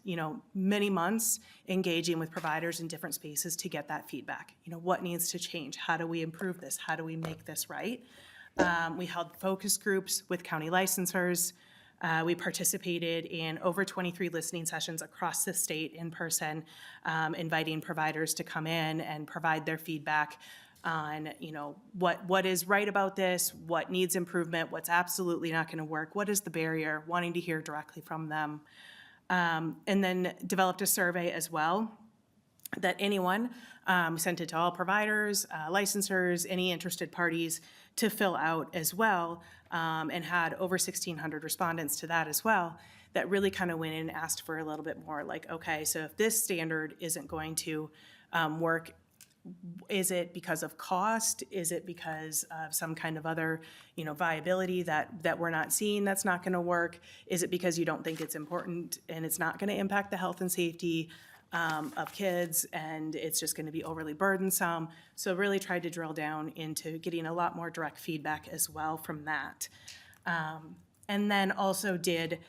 many months engaging with providers in different spaces to get that feedback. What needs to change? How do we improve this? How do we make this right? We held focus groups with county licensors. We participated in over 23 listening sessions across the state in person, inviting providers to come in and provide their feedback on, what is right about this, what needs improvement, what's absolutely not going to work, what is the barrier, wanting to hear directly from them. And then developed a survey as well that anyone, sent it to all providers, licensors, any interested parties to fill out as well, and had over 1,600 respondents to that as well, that really kind of went in and asked for a little bit more, like, okay, so if this standard isn't going to work, is it because of cost? Is it because of some kind of other, viability that we're not seeing that's not going to work? Is it because you don't think it's important and it's not going to impact the health and safety of kids and it's just going to be overly burdensome? So really tried to drill down into getting a lot more direct feedback as well from that. And then also did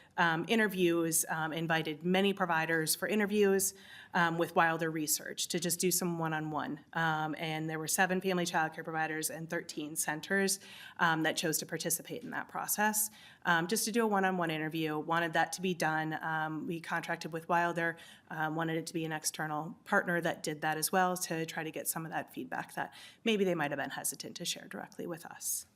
interviews, invited many providers for interviews with Wilder Research to just do some one-on-one. And there were 7 family child care providers and 13 centers that chose to participate in that process. Just to do a one-on-one interview, wanted that to be done. We contracted with Wilder, wanted it to be an external partner that did that as well to try to get some of that feedback that maybe they might have been hesitant to share directly with us.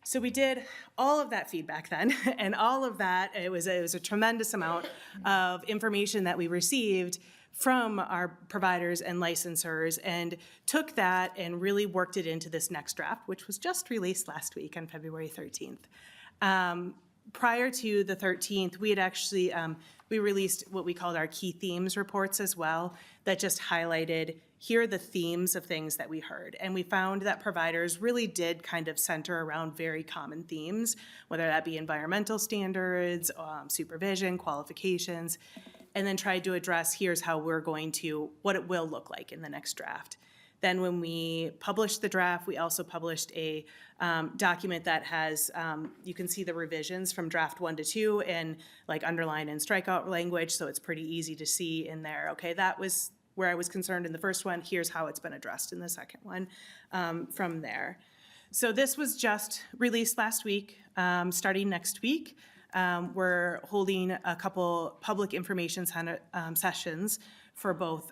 So we did all of that feedback then, and all of that, it was a tremendous amount of information that we received from our providers and licensors, and took that and really worked it into this next draft, which was just released last week on February 13th. Prior to the 13th, we had actually, we released what we called our key themes reports as well, that just highlighted, here are the themes of things that we heard. And we found that providers really did kind of center around very common themes, whether that be environmental standards, supervision, qualifications, and then tried to address, here's how we're going to, what it will look like in the next draft. Then when we published the draft, we also published a document that has, you can see the revisions from draft 1 to 2 in like underline and strikeout language, so it's pretty easy to see in there. Okay, that was where I was concerned in the first one. Here's how it's been addressed in the second one from there. So this was just released last week. Starting next week, we're holding a couple public information sessions for both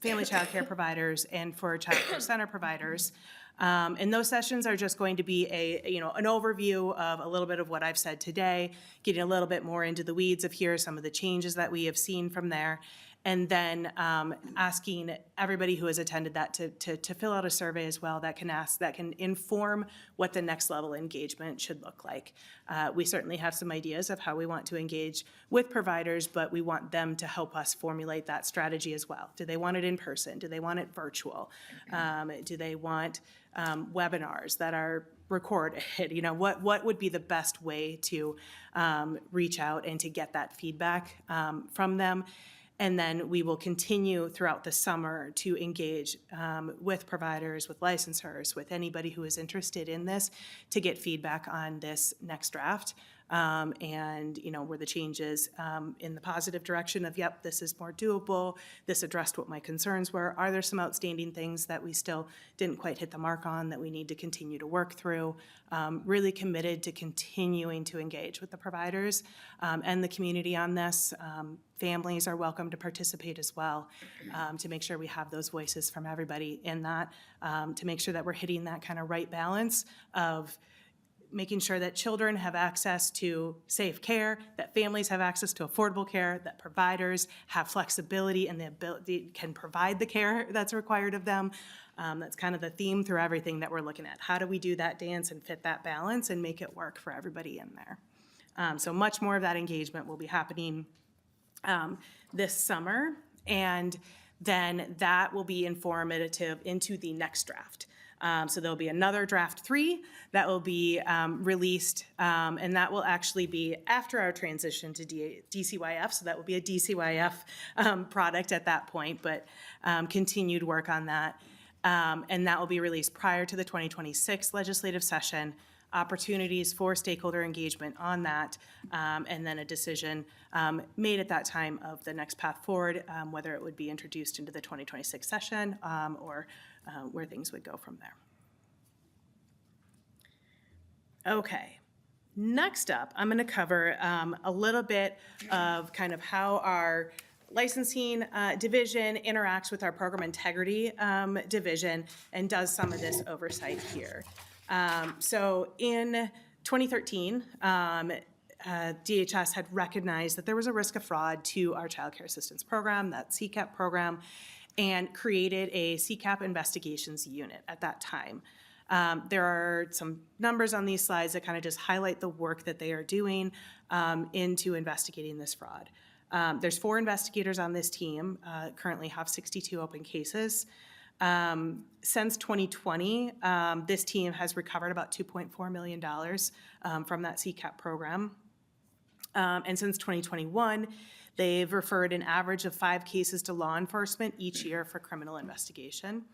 family child care providers and for child care center providers. And those sessions are just going to be an overview of a little bit of what I've said today, getting a little bit more into the weeds of here are some of the changes that we have seen from there. And then asking everybody who has attended that to fill out a survey as well that can inform what the next level engagement should look like. We certainly have some ideas of how we want to engage with providers, but we want them to help us formulate that strategy as well. Do they want it in person? Do they want it virtual? Do they want webinars that are recorded? What would be the best way to reach out and to get that feedback from them? And then we will continue throughout the summer to engage with providers, with licensors, with anybody who is interested in this to get feedback on this next draft. And, were the changes in the positive direction of, yep, this is more doable, this addressed what my concerns were. Are there some outstanding things that we still didn't quite hit the mark on that we need to continue to work through? Really committed to continuing to engage with the providers and the community on this. Families are welcome to participate as well, to make sure we have those voices from everybody in that, to make sure that we're hitting that kind of right balance of making sure that children have access to safe care, that families have access to affordable care, that providers have flexibility and the ability can provide the care that's required of them. That's kind of the theme through everything that we're looking at. How do we do that dance and fit that balance and make it work for everybody in there? So much more of that engagement will be happening this summer, and then that will be informative into the next draft. So there'll be another draft 3 that will be released, and that will actually be after our transition to DCYF. So that will be a DCYF product at that point, but continued work on that. And that will be released prior to the 2026 legislative session. Opportunities for stakeholder engagement on that, and then a decision made at that time of the next path forward, whether it would be introduced into the 2026 session or where things would go from there. Okay, next up, I'm going to cover a little bit of kind of how our licensing division interacts with our program integrity division and does some of this oversight here. So in 2013, DHS had recognized that there was a risk of fraud to our child care assistance program, that CCAP program, and created a CCAP investigations unit at that time. There are some numbers on these slides that kind of just highlight the work that they are doing into investigating this fraud. There's 4 investigators on this team, currently have 62 open cases. Since 2020, this team has recovered about $2.4 million from that CCAP program. And since 2021, they've referred an average of 5 cases to law enforcement each year for criminal investigation,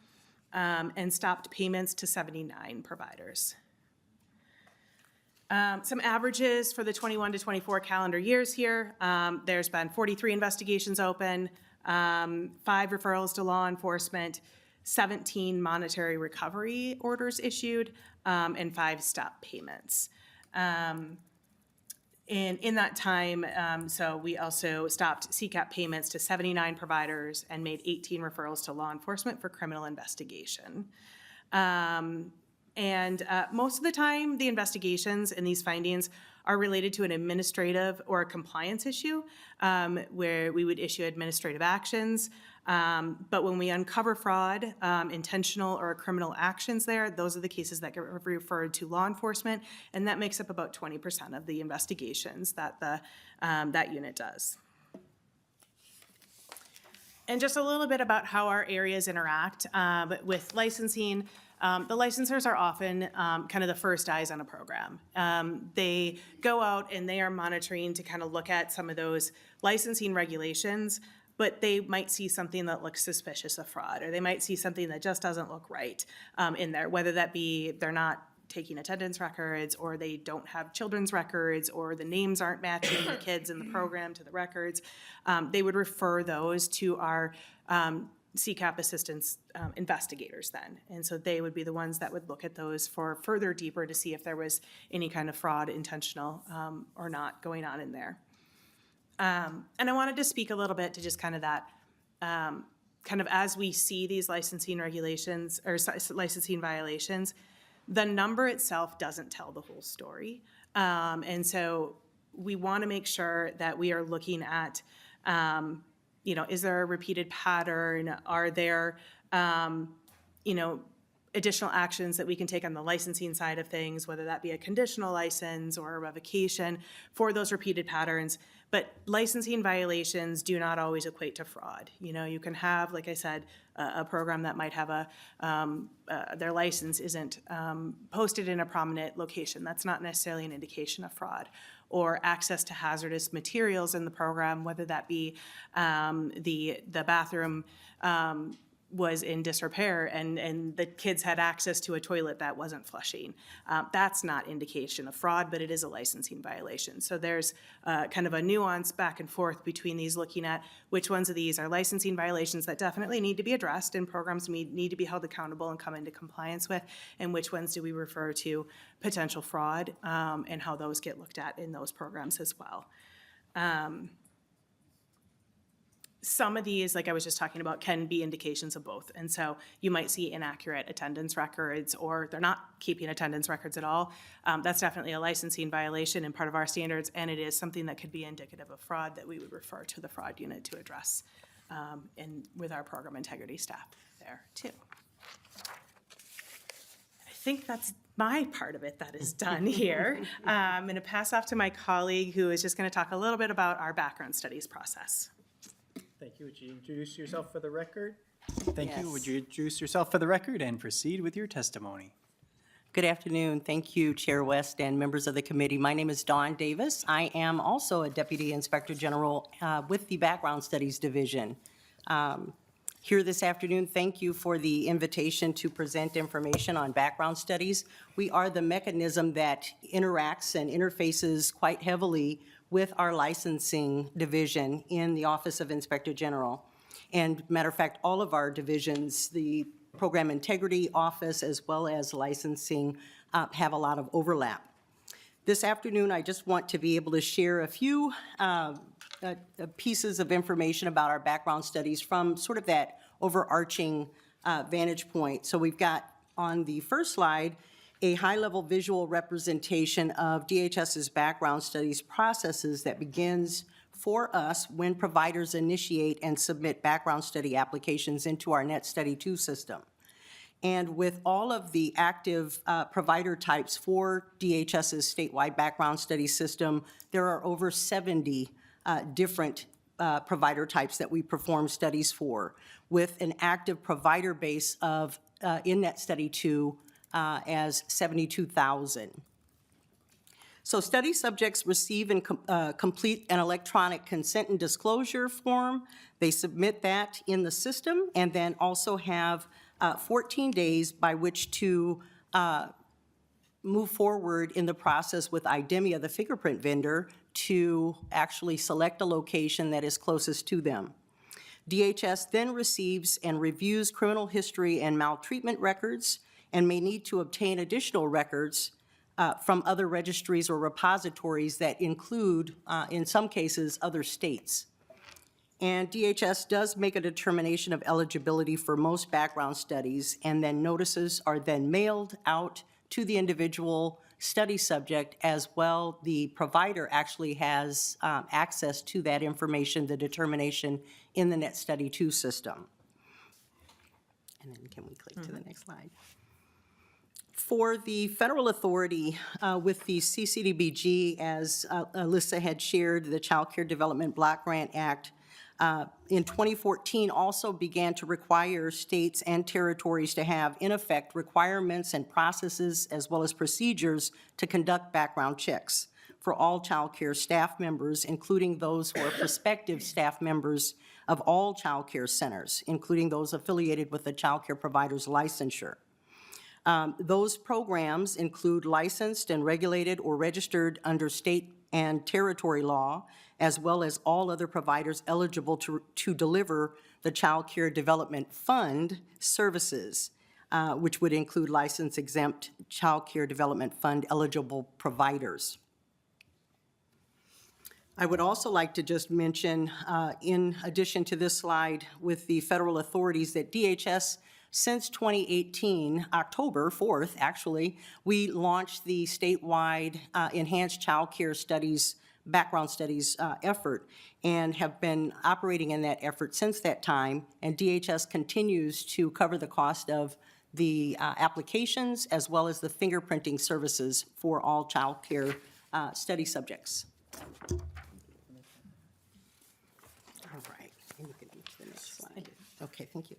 and stopped payments to 79 providers. Some averages for the 21 to 24 calendar years here. There's been 43 investigations open, 5 referrals to law enforcement, 17 monetary recovery orders issued, and 5 stop payments. In that time, so we also stopped CCAP payments to 79 providers and made 18 referrals to law enforcement for criminal investigation. And most of the time, the investigations and these findings are related to an administrative or a compliance issue, where we would issue administrative actions. But when we uncover fraud, intentional or criminal actions there, those are the cases that get referred to law enforcement, and that makes up about 20% of the investigations that that unit does. And just a little bit about how our areas interact with licensing. The licensors are often kind of the first eyes on a program. They go out and they are monitoring to kind of look at some of those licensing regulations, but they might see something that looks suspicious of fraud, or they might see something that just doesn't look right in there, whether that be they're not taking attendance records, or they don't have children's records, or the names aren't matching the kids in the program to the records. They would refer those to our CCAP assistance investigators then. And so they would be the ones that would look at those for further deeper to see if there was any kind of fraud, intentional or not, going on in there. And I wanted to speak a little bit to just kind of that, kind of as we see these licensing regulations or licensing violations, the number itself doesn't tell the whole story. And so we want to make sure that we are looking at, you know, is there a repeated pattern? Are there, you know, additional actions that we can take on the licensing side of things, whether that be a conditional license or a revocation for those repeated patterns. But licensing violations do not always equate to fraud. You know, you can have, like I said, a program that might have their license isn't posted in a prominent location. That's not necessarily an indication of fraud. Or access to hazardous materials in the program, whether that be the bathroom was in disrepair and the kids had access to a toilet that wasn't flushing. That's not indication of fraud, but it is a licensing violation. So there's kind of a nuance back and forth between these, looking at which ones of these are licensing violations that definitely need to be addressed and programs need to be held accountable and come into compliance with, and which ones do we refer to potential fraud, and how those get looked at in those programs as well. Some of these, like I was just talking about, can be indications of both. And so you might see inaccurate attendance records, or they're not keeping attendance records at all. That's definitely a licensing violation and part of our standards, and it is something that could be indicative of fraud that we would refer to the fraud unit to address and with our program integrity staff there too. I think that's my part of it that is done here. I'm going to pass off to my colleague, who is just going to talk a little bit about our background studies process. Thank you. Would you introduce yourself for the record? Thank you. Yes. Would you introduce yourself for the record and proceed with your testimony? Good afternoon. Thank you, Chair West and members of the committee. My name is Dawn Davis. I am also a Deputy Inspector General with the Background Studies Division. Here this afternoon, thank you for the invitation to present information on background studies. We are the mechanism that interacts and interfaces quite heavily with our licensing division in the Office of Inspector General. And matter of fact, all of our divisions, the Program Integrity Office as well as licensing, have a lot of overlap. This afternoon, I just want to be able to share a few pieces of information about our background studies from sort of that overarching vantage point. So we've got on the first slide a high-level visual representation of DHS's background studies processes that begins for us when providers initiate and submit background study applications into our Net Study 2 system. And with all of the active provider types for DHS's statewide background study system, there are over 70 different provider types that we perform studies for, with an active provider base of, in Net Study 2, as 72,000. So study subjects receive and complete an electronic consent and disclosure form. They submit that in the system and then also have 14 days by which to move forward in the process with IDEMIA, the fingerprint vendor, to actually select a location that is closest to them. DHS then receives and reviews criminal history and maltreatment records and may need to obtain additional records from other registries or repositories that include, in some cases, other states. And DHS does make a determination of eligibility for most background studies, and then notices are then mailed out to the individual study subject as well. The provider actually has access to that information, the determination, in the Net Study 2 system. And then can we click to the next slide? For the federal authority with the CCDBG, as Alyssa had shared, the Child Care Development Block Grant Act, in 2014 also began to require states and territories to have, in effect, requirements and processes as well as procedures to conduct background checks for all child care staff members, including those who are prospective staff members of all child care centers, including those affiliated with the child care provider's licensure. Those programs include licensed and regulated or registered under state and territory law, as well as all other providers eligible to deliver the Child Care Development Fund services, which would include license-exempt Child Care Development Fund eligible providers. I would also like to just mention, in addition to this slide with the federal authorities, that DHS, since 2018, October 4th, actually, we launched the statewide Enhanced Child Care Studies, background studies effort, and have been operating in that effort since that time, and DHS continues to cover the cost of the applications as well as the fingerprinting services for all child care study subjects. All right, and you can move to the next slide. Okay, thank you.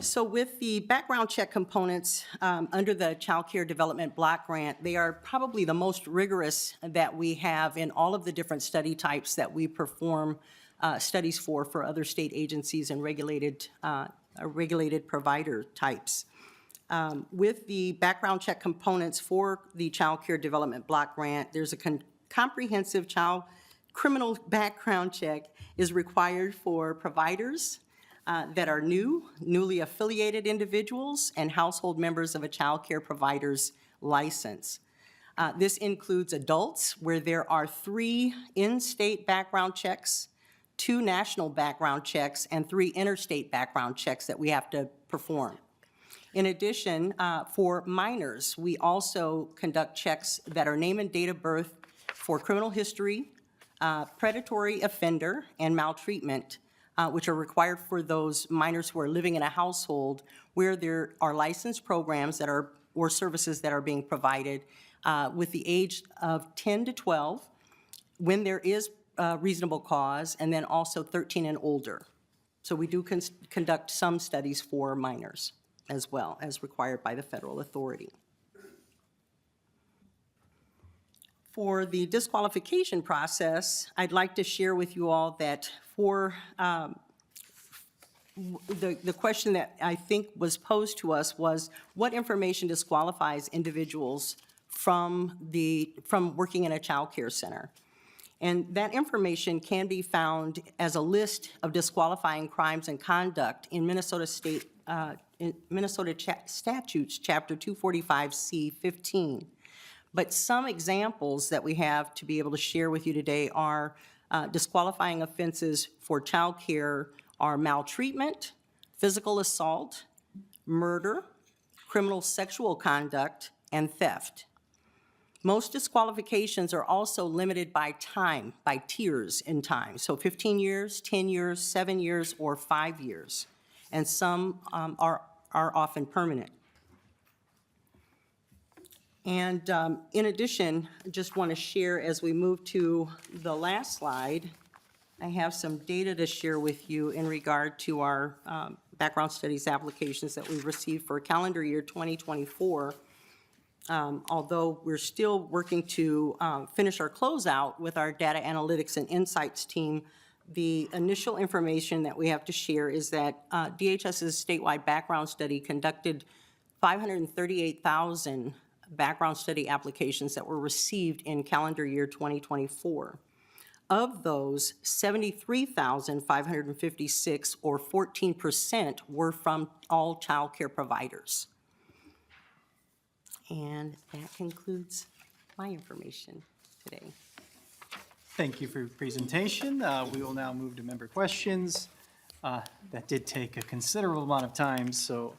So with the background check components under the Child Care Development Block Grant, they are probably the most rigorous that we have in all of the different study types that we perform studies for other state agencies and regulated provider types. With the background check components for the Child Care Development Block Grant, there's a comprehensive child criminal background check is required for providers that are newly affiliated individuals and household members of a child care provider's license. This includes adults, where there are 3 in-state background checks, 2 national background checks, and 3 interstate background checks that we have to perform. In addition, for minors, we also conduct checks that are name and date of birth for criminal history, predatory offender, and maltreatment, which are required for those minors who are living in a household where there are licensed programs that are, or services that are being provided with the age of 10 to 12, when there is reasonable cause, and then also 13 and older. So we do conduct some studies for minors as well, as required by the federal authority. For the disqualification process, I'd like to share with you all that for the question that I think was posed to us was, what information disqualifies individuals from working in a child care center? And that information can be found as a list of disqualifying crimes and conduct in Minnesota Statutes, Chapter 245C-15. But some examples that we have to be able to share with you today are disqualifying offenses for child care are maltreatment, physical assault, murder, criminal sexual conduct, and theft. Most disqualifications are also limited by time, by tiers in time. So 15 years, 10 years, 7 years, or 5 years. And some are often permanent. And in addition, I just want to share, as we move to the last slide, I have some data to share with you in regard to our background studies applications that we've received for calendar year 2024. Although we're still working to finish our closeout with our data analytics and insights team, the initial information that we have to share is that DHS's statewide background study conducted 538,000 background study applications that were received in calendar year 2024. Of those, 73,556, or 14%, were from all child care providers. And that concludes my information today. Thank you for your presentation. We will now move to member questions. That did take a considerable amount of time, so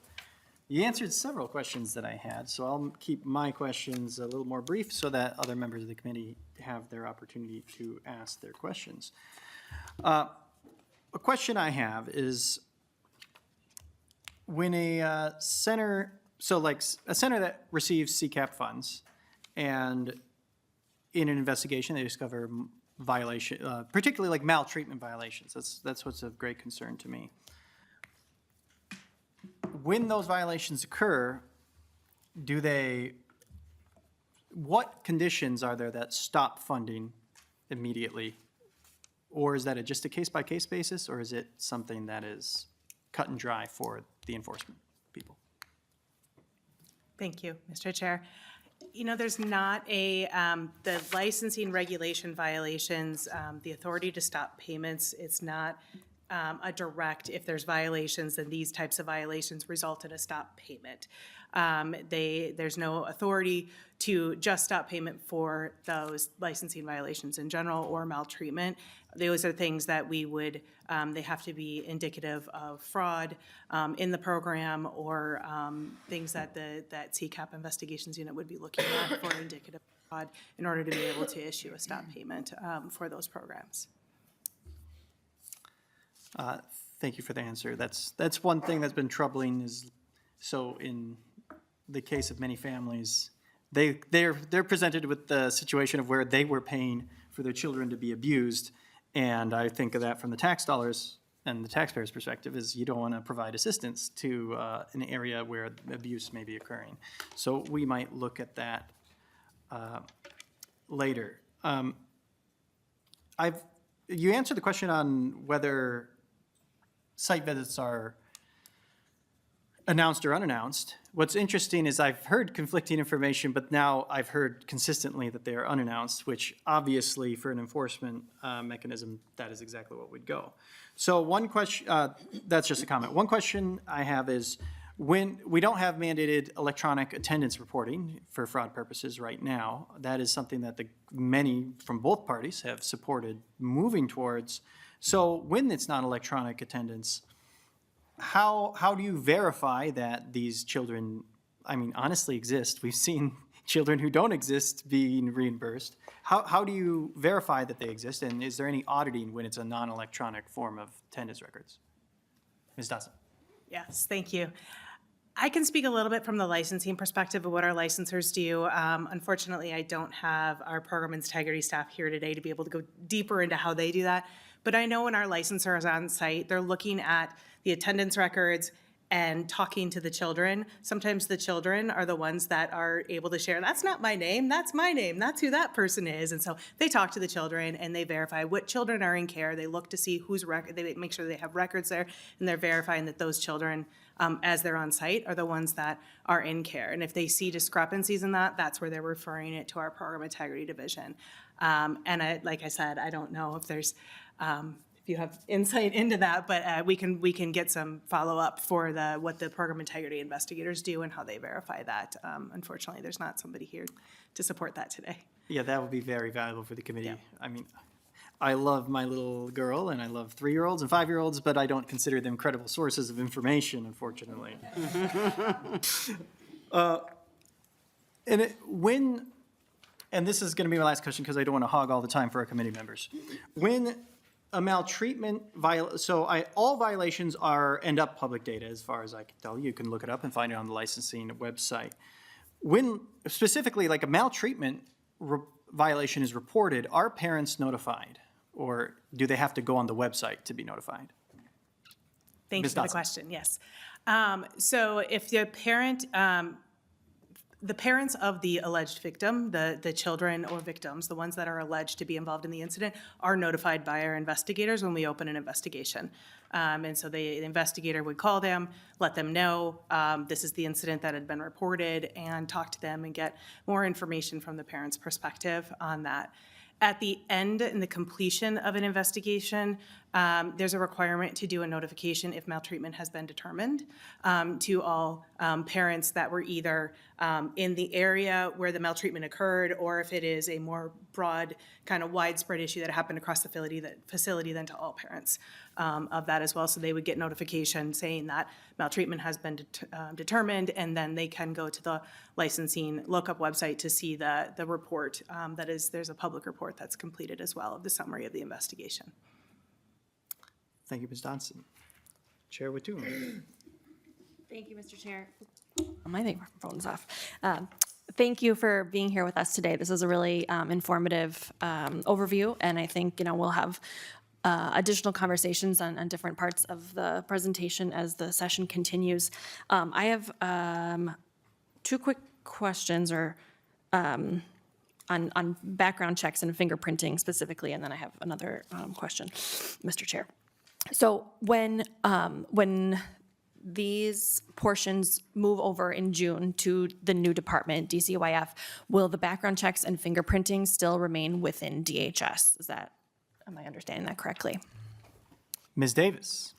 you answered several questions that I had, so I'll keep my questions a little more brief so that other members of the committee have their opportunity to ask their questions. A question I have is, when a center, so like a center that receives CCAP funds, and in an investigation they discover violation, particularly like maltreatment violations, that's what's of great concern to me. When those violations occur, what conditions are there that stop funding immediately Or is that just a case-by-case basis, or is it something that is cut and dry for the enforcement people? Thank you, Mr. Chair. You know, there's not the licensing regulation violations, the authority to stop payments, it's not a direct, if there's violations, then these types of violations result in a stop payment. There's no authority to just stop payment for those licensing violations in general or maltreatment. Those are things that we would, they have to be indicative of fraud in the program or things that that CCAP investigations unit would be looking at for indicative fraud in order to be able to issue a stop payment for those programs. Thank you for the answer. That's one thing that's been troubling is, so in the case of many families, they're presented with the situation of where they were paying for their children to be abused. And I think of that from the tax dollars and the taxpayer's perspective is you don't want to provide assistance to an area where abuse may be occurring. So we might look at that later. You answered the question on whether site visits are announced or unannounced. What's interesting is I've heard conflicting information, but now I've heard consistently that they are unannounced, which obviously for an enforcement mechanism, that is exactly what would go. So one question, that's just a comment. One question I have is, when we don't have mandated electronic attendance reporting for fraud purposes right now, that is something that many from both parties have supported moving towards. So when it's not electronic attendance, how do you verify that these children, I mean, honestly exist? We've seen children who don't exist being reimbursed. How do you verify that they exist? And is there any auditing when it's a non-electronic form of attendance records? Ms. Dawson. Yes, thank you. I can speak a little bit from the licensing perspective of what our licensors do. Unfortunately, I don't have our program integrity staff here today to be able to go deeper into how they do that. But I know when our licensor is on site, they're looking at the attendance records and talking to the children. Sometimes the children are the ones that are able to share, that's not my name, that's my name, that's who that person is. And so they talk to the children and they verify what children are in care. They look to see whose record, they make sure they have records there, and they're verifying that those children, as they're on site, are the ones that are in care. And if they see discrepancies in that, that's where they're referring it to our program integrity division. Like I said, I don't know if there's, if you have insight into that, but we can get some follow-up for what the program integrity investigators do and how they verify that. Unfortunately, there's not somebody here to support that today. Yeah, that would be very valuable for the committee. Yeah. I mean, I love my little girl and I love 3-year-olds and 5-year-olds, but I don't consider them credible sources of information, unfortunately. And this is going to be my last question because I don't want to hog all the time for our committee members. When a maltreatment all violations end up public data, as far as I can tell. You can look it up and find it on the licensing website. When specifically, like a maltreatment violation is reported, are parents notified, or do they have to go on the website to be notified? Thank you Ms. for the Dotson. question, yes. So if the parents of the alleged victim, the children or victims, the ones that are alleged to be involved in the incident, are notified by our investigators when we open an investigation. And so the investigator would call them, let them know this is the incident that had been reported, and talk to them and get more information from the parent's perspective on that. At the end and the completion of an investigation, there's a requirement to do a notification if maltreatment has been determined to all parents that were either in the area where the maltreatment occurred, or if it is a more broad, kind of widespread issue that happened across the facility, then to all parents of that as well. So they would get notification saying that maltreatment has been determined, and then they can go to the licensing lookup website to see the report. There's a public report that's completed as well of the summary of the investigation. Thank you, Ms. Dodson. Chair Watum. Thank you, Mr. Chair. My microphone's off. Thank you for being here with us today. This is a really informative overview, and I think we'll have additional conversations on different parts of the presentation as the session continues. I have 2 quick questions or on background checks and fingerprinting specifically, and then I have another question, Mr. Chair. So when these portions move over in June to the new department, DCYF, will the background checks and fingerprinting still remain within DHS? Am I understanding that correctly? Ms. Davis?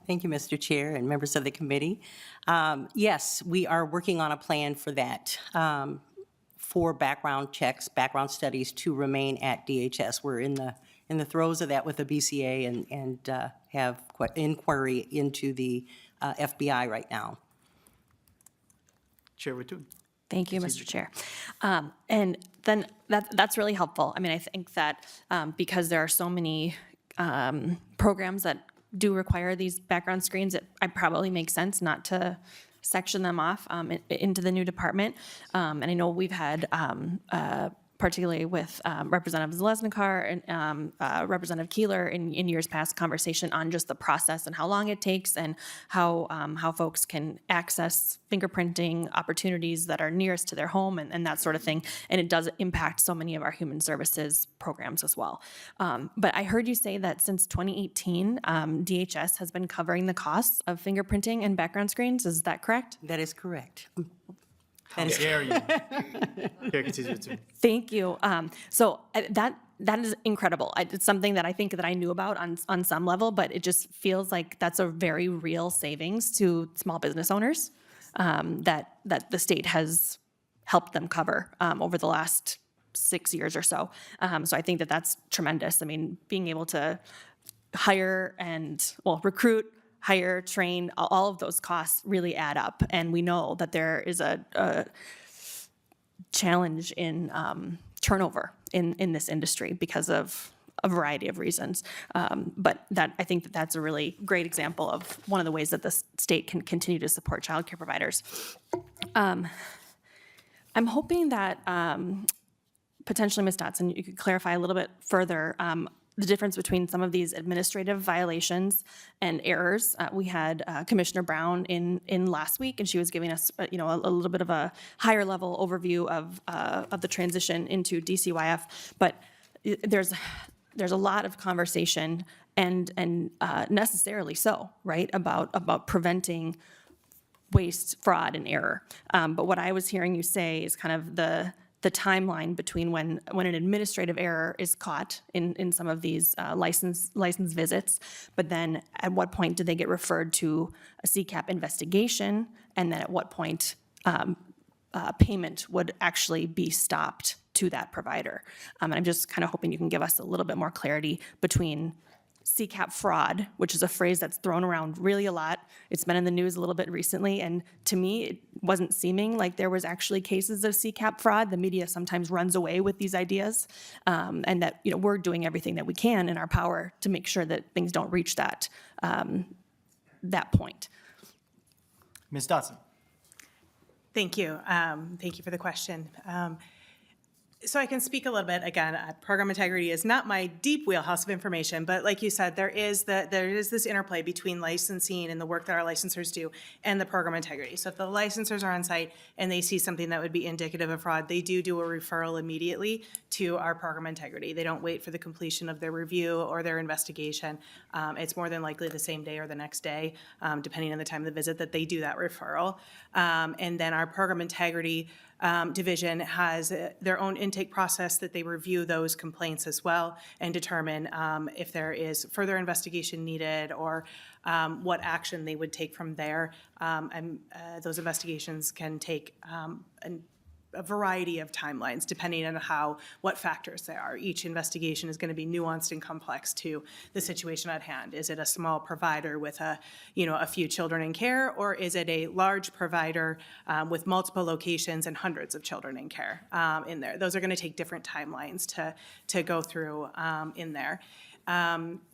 Thank you, Mr. Chair and members of the committee. Yes, we are working on a plan for that, for background checks, background studies to remain at DHS. We're in the throes of that with the BCA and have inquiry into the FBI right now. Chair Watun? Thank you, Mr. Chair. And then that's really helpful. I mean, I think that because there are so many programs that do require these background screens, it probably makes sense not to section them off into the new department. And I know we've had, particularly with Representative Zalesnikar and Representative Keeler in years past, conversation on just the process and how long it takes and how folks can access fingerprinting opportunities that are nearest to their home and that sort of thing. And it does impact so many of our human services programs as well. But I heard you say that since 2018, DHS has been covering the costs of fingerprinting and background screens. Is that correct? That is correct. How dare you? Chair continues Watun. Thank you. So that is incredible. It's something that I think that I knew about on some level, but it just feels like that's a very real savings to small business owners that the state has helped them cover over the last 6 years or so. So I think that that's tremendous. I mean, being able to hire and, recruit, hire, train, all of those costs really add up. And we know that there is a challenge in turnover in this industry because of a variety of reasons. But I think that that's a really great example of one of the ways that the state can continue to support child care providers. I'm hoping that potentially, Ms. Dotson, you could clarify a little bit further the difference between some of these administrative violations and errors. We had Commissioner Brown in last week, and she was giving us, a little bit of a higher level overview of the transition into DCYF. But there's a lot of conversation, and necessarily so, right, about preventing waste, fraud, and error. But what I was hearing you say is kind of the timeline between when an administrative error is caught in some of these license visits, but then at what point do they get referred to a CCAP investigation, and then at what point payment would actually be stopped to that provider. And I'm just kind of hoping you can give us a little bit more clarity between CCAP fraud, which is a phrase that's thrown around really a lot. It's been in the news a little bit recently, and to me, it wasn't seeming like there was actually cases of CCAP fraud. The media sometimes runs away with these ideas, and that we're doing everything that we can in our power to make sure that things don't reach that point. Ms. Dotson? Thank you. Thank you for the question. So I can speak a little bit, again, program integrity is not my deep wheelhouse of information, but like you said, there is this interplay between licensing and the work that our licensors do and the program integrity. So if the licensors are on site and they see something that would be indicative of fraud, they do a referral immediately to our program integrity. They don't wait for the completion of their review or their investigation. It's more than likely the same day or the next day, depending on the time of the visit, that they do that referral. And then our program integrity division has their own intake process that they review those complaints as well and determine if there is further investigation needed or what action they would take from there. Those investigations can take a variety of timelines depending on what factors there are. Each investigation is going to be nuanced and complex to the situation at hand. Is it a small provider with a few children in care, or is it a large provider with multiple locations and hundreds of children in care in there? Those are going to take different timelines to go through in there.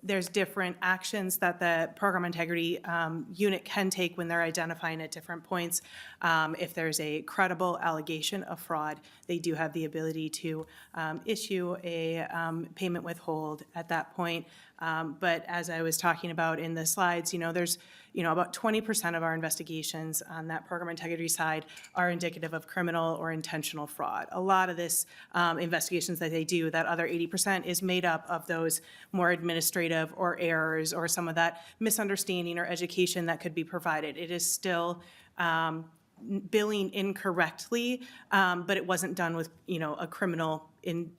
There's different actions that the program integrity unit can take when they're identifying at different points. If there's a credible allegation of fraud, they do have the ability to issue a payment withhold at that point. But as I was talking about in the slides, there's, about 20% of our investigations on that program integrity side are indicative of criminal or intentional fraud. A lot of this investigations that they do, that other 80% is made up of those more administrative or errors or some of that misunderstanding or education that could be provided. It is still billing incorrectly, but it wasn't done with, a criminal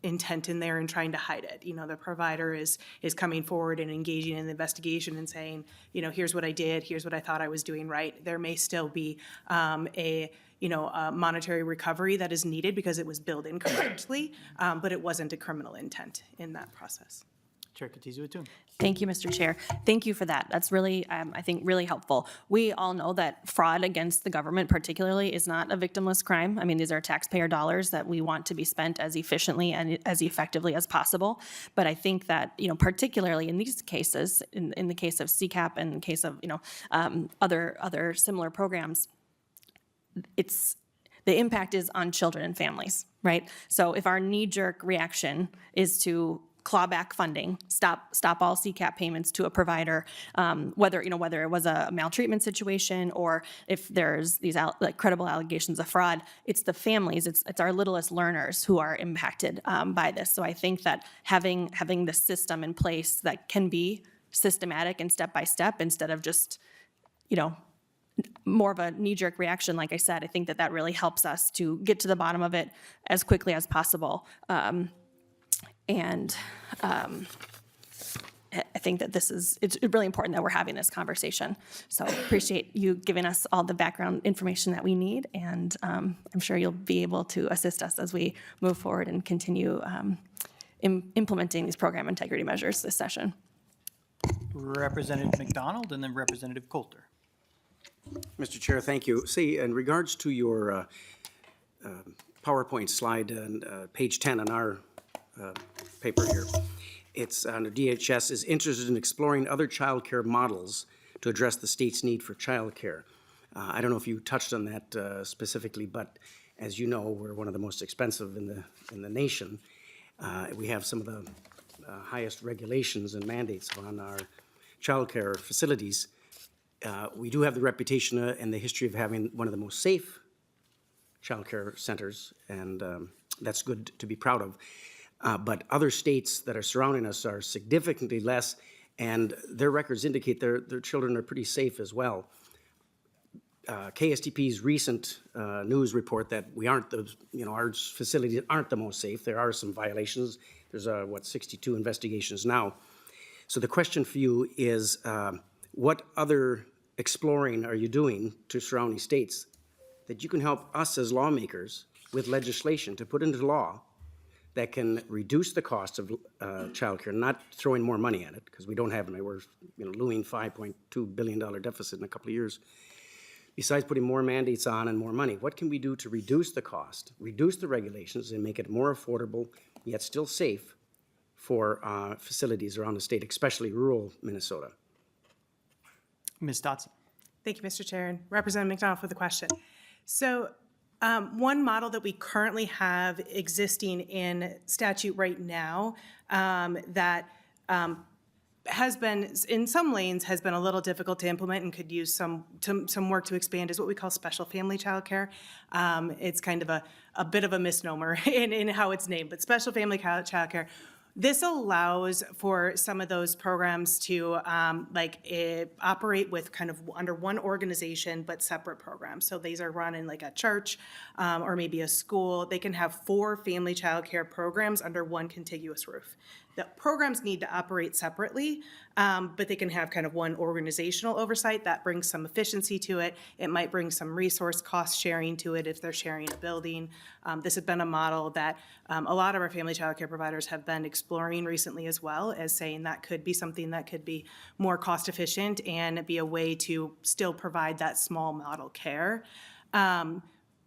intent in there and trying to hide it. The provider is coming forward and engaging in the investigation and saying, here's what I did, here's what I thought I was doing right. There may still be a monetary recovery that is needed because it was billed incorrectly, but it wasn't a criminal intent in that process. Chair Katizu-Atun. Thank you, Mr. Chair. Thank you for that. That's really, I think, really helpful. We all know that fraud against the government particularly is not a victimless crime. I mean, these are taxpayer dollars that we want to be spent as efficiently and as effectively as possible. But I think that, particularly in these cases, in the case of CCAP and in the case of, other similar programs, the impact is on children and families, right? So if our knee-jerk reaction is to claw back funding, stop all CCAP payments to a provider, whether it was a maltreatment situation or if there's these credible allegations of fraud, it's the families, it's our littlest learners who are impacted by this. So I think that having the system in place that can be systematic and step by step instead of just, more of a knee-jerk reaction, like I said, I think that really helps us to get to the bottom of it as quickly as possible. I think that it's really important that we're having this conversation. So appreciate you giving us all the background information that we need, and I'm sure you'll be able to assist us as we move forward and continue implementing these program integrity measures this session. Representative McDonald and then Representative Coulter. Mr. Chair, thank you. See, in regards to your PowerPoint slide on page 10 on our paper here, it's under DHS is interested in exploring other child care models to address the state's need for child care. I don't know if you touched on that specifically, but as you know, we're one of the most expensive in the nation. We have some of the highest regulations and mandates on our child care facilities. We do have the reputation and the history of having one of the most safe child care centers, and that's good to be proud of. But other states that are surrounding us are significantly less, and their records indicate their children are pretty safe as well. KSTP's recent news report that we aren't our facilities aren't the most safe. There are some violations. There's 62 investigations now. So the question for you is, what other exploring are you doing to surrounding states that you can help us as lawmakers with legislation to put into law that can reduce the cost of childcare, not throwing more money at it, because we don't have any. We're looming $5.2 billion deficit in a couple of years. Besides putting more mandates on and more money, what can we do to reduce the cost, reduce the regulations, and make it more affordable, yet still safe for facilities around the state, especially rural Minnesota? Ms. Dotson. Thank you, Mr. Chair, and Representative McDonald for the question. So one model that we currently have existing in statute right now that has been, in some lanes, has been a little difficult to implement and could use some work to expand is what we call special family childcare. It's kind of a bit of a misnomer in how it's named, but special family childcare. This allows for some of those programs to operate with kind of under one organization but separate programs. So these are run in like a church or maybe a school. They can have 4 family child care programs under one contiguous roof. The programs need to operate separately, but they can have kind of one organizational oversight. That brings some efficiency to it. It might bring some resource cost sharing to it if they're sharing a building. This has been a model that a lot of our family child care providers have been exploring recently as well, as saying that could be something that could be more cost efficient and be a way to still provide that small model care. And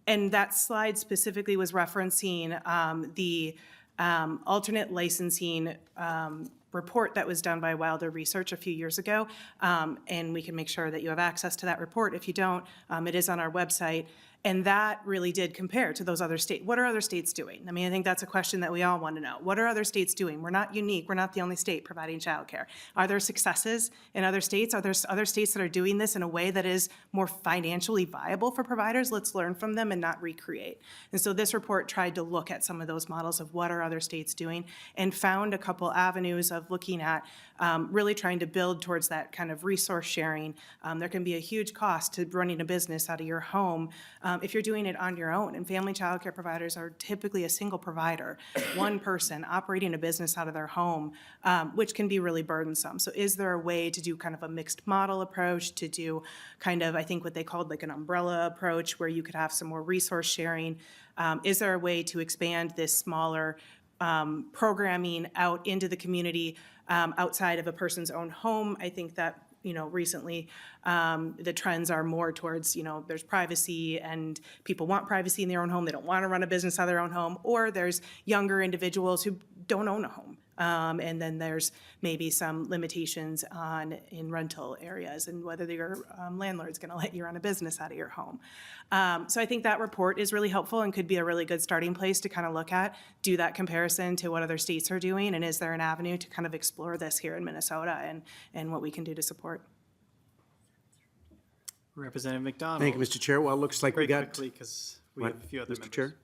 that slide specifically was referencing the alternate licensing report that was done by Wilder Research a few years ago, and we can make sure that you have access to that report. If you don't, it is on our website, And that really did compare to those other states. What are other states doing? I mean, I think that's a question that we all want to know. What are other states doing? We're not unique. We're not the only state providing childcare. Are there successes in other states? Are there other states that are doing this in a way that is more financially viable for providers? Let's learn from them and not recreate. And so this report tried to look at some of those models of what are other states doing and found a couple avenues of looking at really trying to build towards that kind of resource sharing. There can be a huge cost to running a business out of your home if you're doing it on your own. And family child care providers are typically a single provider, one person operating a business out of their home, which can be really burdensome. So is there a way to do kind of a mixed model approach, to do kind of, I think what they called like an umbrella approach where you could have some more resource sharing? Is there a way to expand this smaller programming out into the community outside of a person's own home? I think that, recently the trends are more towards, there's privacy and people want privacy in their own home. They don't want to run a business out of their own home. Or there's younger individuals who don't own a home. And then there's maybe some limitations in rental areas and whether your landlord's going to let you run a business out of your home. So I think that report is really helpful and could be a really good starting place to kind of look at, do that comparison to what other states are doing, and is there an avenue to kind of explore this here in Minnesota and what we can do to support. Representative McDonald. Thank you, Mr. Chair. Well, it looks like we Very got. quickly, because we What, have a few other Mr. members. Chair?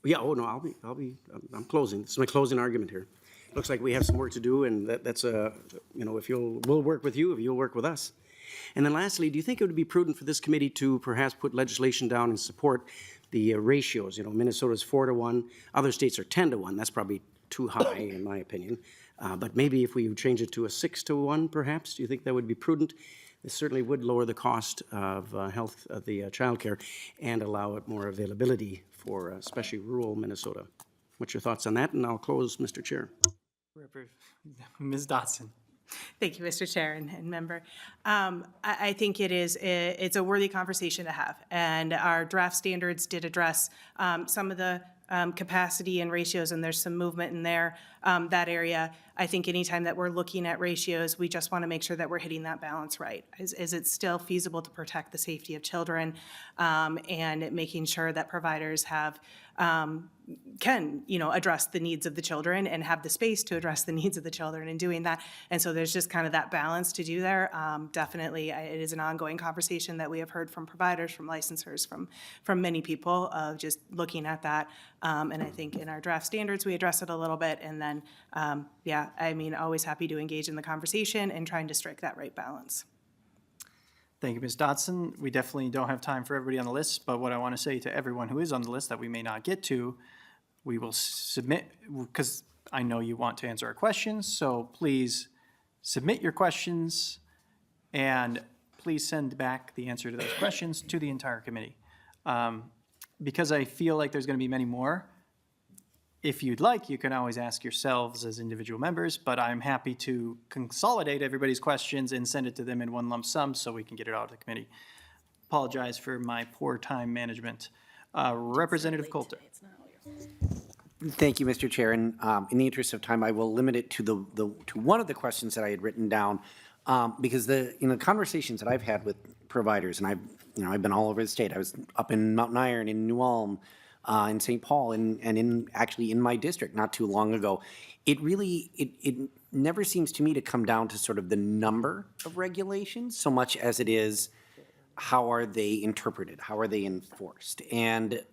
Yeah, oh, no, I'm closing. This is my closing argument here. Looks like we have some work to do, and that's we'll work with you if you'll work with us. And then lastly, do you think it would be prudent for this committee to perhaps put legislation down and support the ratios? Minnesota's 4-1, other states are 10-1. That's probably too high, in my opinion. But maybe if we change it to a 6-1, perhaps, do you think that would be prudent? This certainly would lower the cost of health of the childcare and allow it more availability for especially rural Minnesota. What's your thoughts on that? And I'll close, Mr. Chair. Ms. Dotson. Thank you, Mr. Chair and member. I think it's a worthy conversation to have. And our draft standards did address some of the capacity and ratios, and there's some movement in there, that area. I think anytime that we're looking at ratios, we just want to make sure that we're hitting that balance right. Is it still feasible to protect the safety of children, and making sure that providers can address the needs of the children and have the space to address the needs of the children in doing that. And so there's just kind of that balance to do there. Definitely, it is an ongoing conversation that we have heard from providers, from licensors, from many people of just looking at that. And I think in our draft standards, we address it a little bit. And then, always happy to engage in the conversation and trying to strike that right balance. Thank you, Ms. Dotson. We definitely don't have time for everybody on the list, but what I want to say to everyone who is on the list that we may not get to, we will submit, because I know you want to answer our questions, so please submit your questions and please send back the answer to those questions to the entire committee. Because I feel like there's going to be many more, if you'd like, you can always ask yourselves as individual members, but I'm happy to consolidate everybody's questions and send it to them in one lump sum so we can get it out of the committee. Apologize for my poor time management. Representative Coulter. Thank you, Mr. Chair. And in the interest of time, I will limit it to to one of the questions that I had written down, because the conversations that I've had with providers, and I've been all over the state. I was up in Mountain Iron, in New Ulm, in St. Paul, and actually in my district not too long ago. It really never seems to me to come down to sort of the number of regulations so much as it is how are they interpreted, how are they enforced, and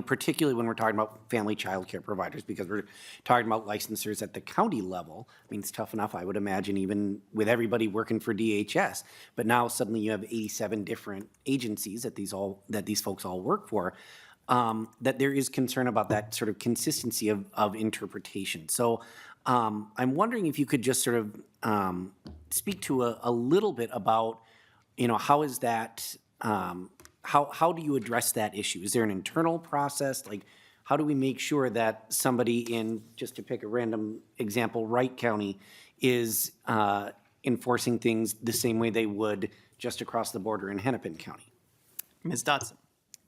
particularly when we're talking about family child care providers, because we're talking about licensors at the county level. I mean, it's tough enough, I would imagine, even with everybody working for DHS. But now suddenly you have 87 different agencies that these folks all work for, that there is concern about that sort of consistency of interpretation. So I'm wondering if you could just sort of speak to a little bit about, how is that, how do you address that issue? Is there an internal process? Like, how do we make sure that somebody in, just to pick a random example, Wright County is enforcing things the same way they would just across the border in Hennepin County? Ms. Dotson.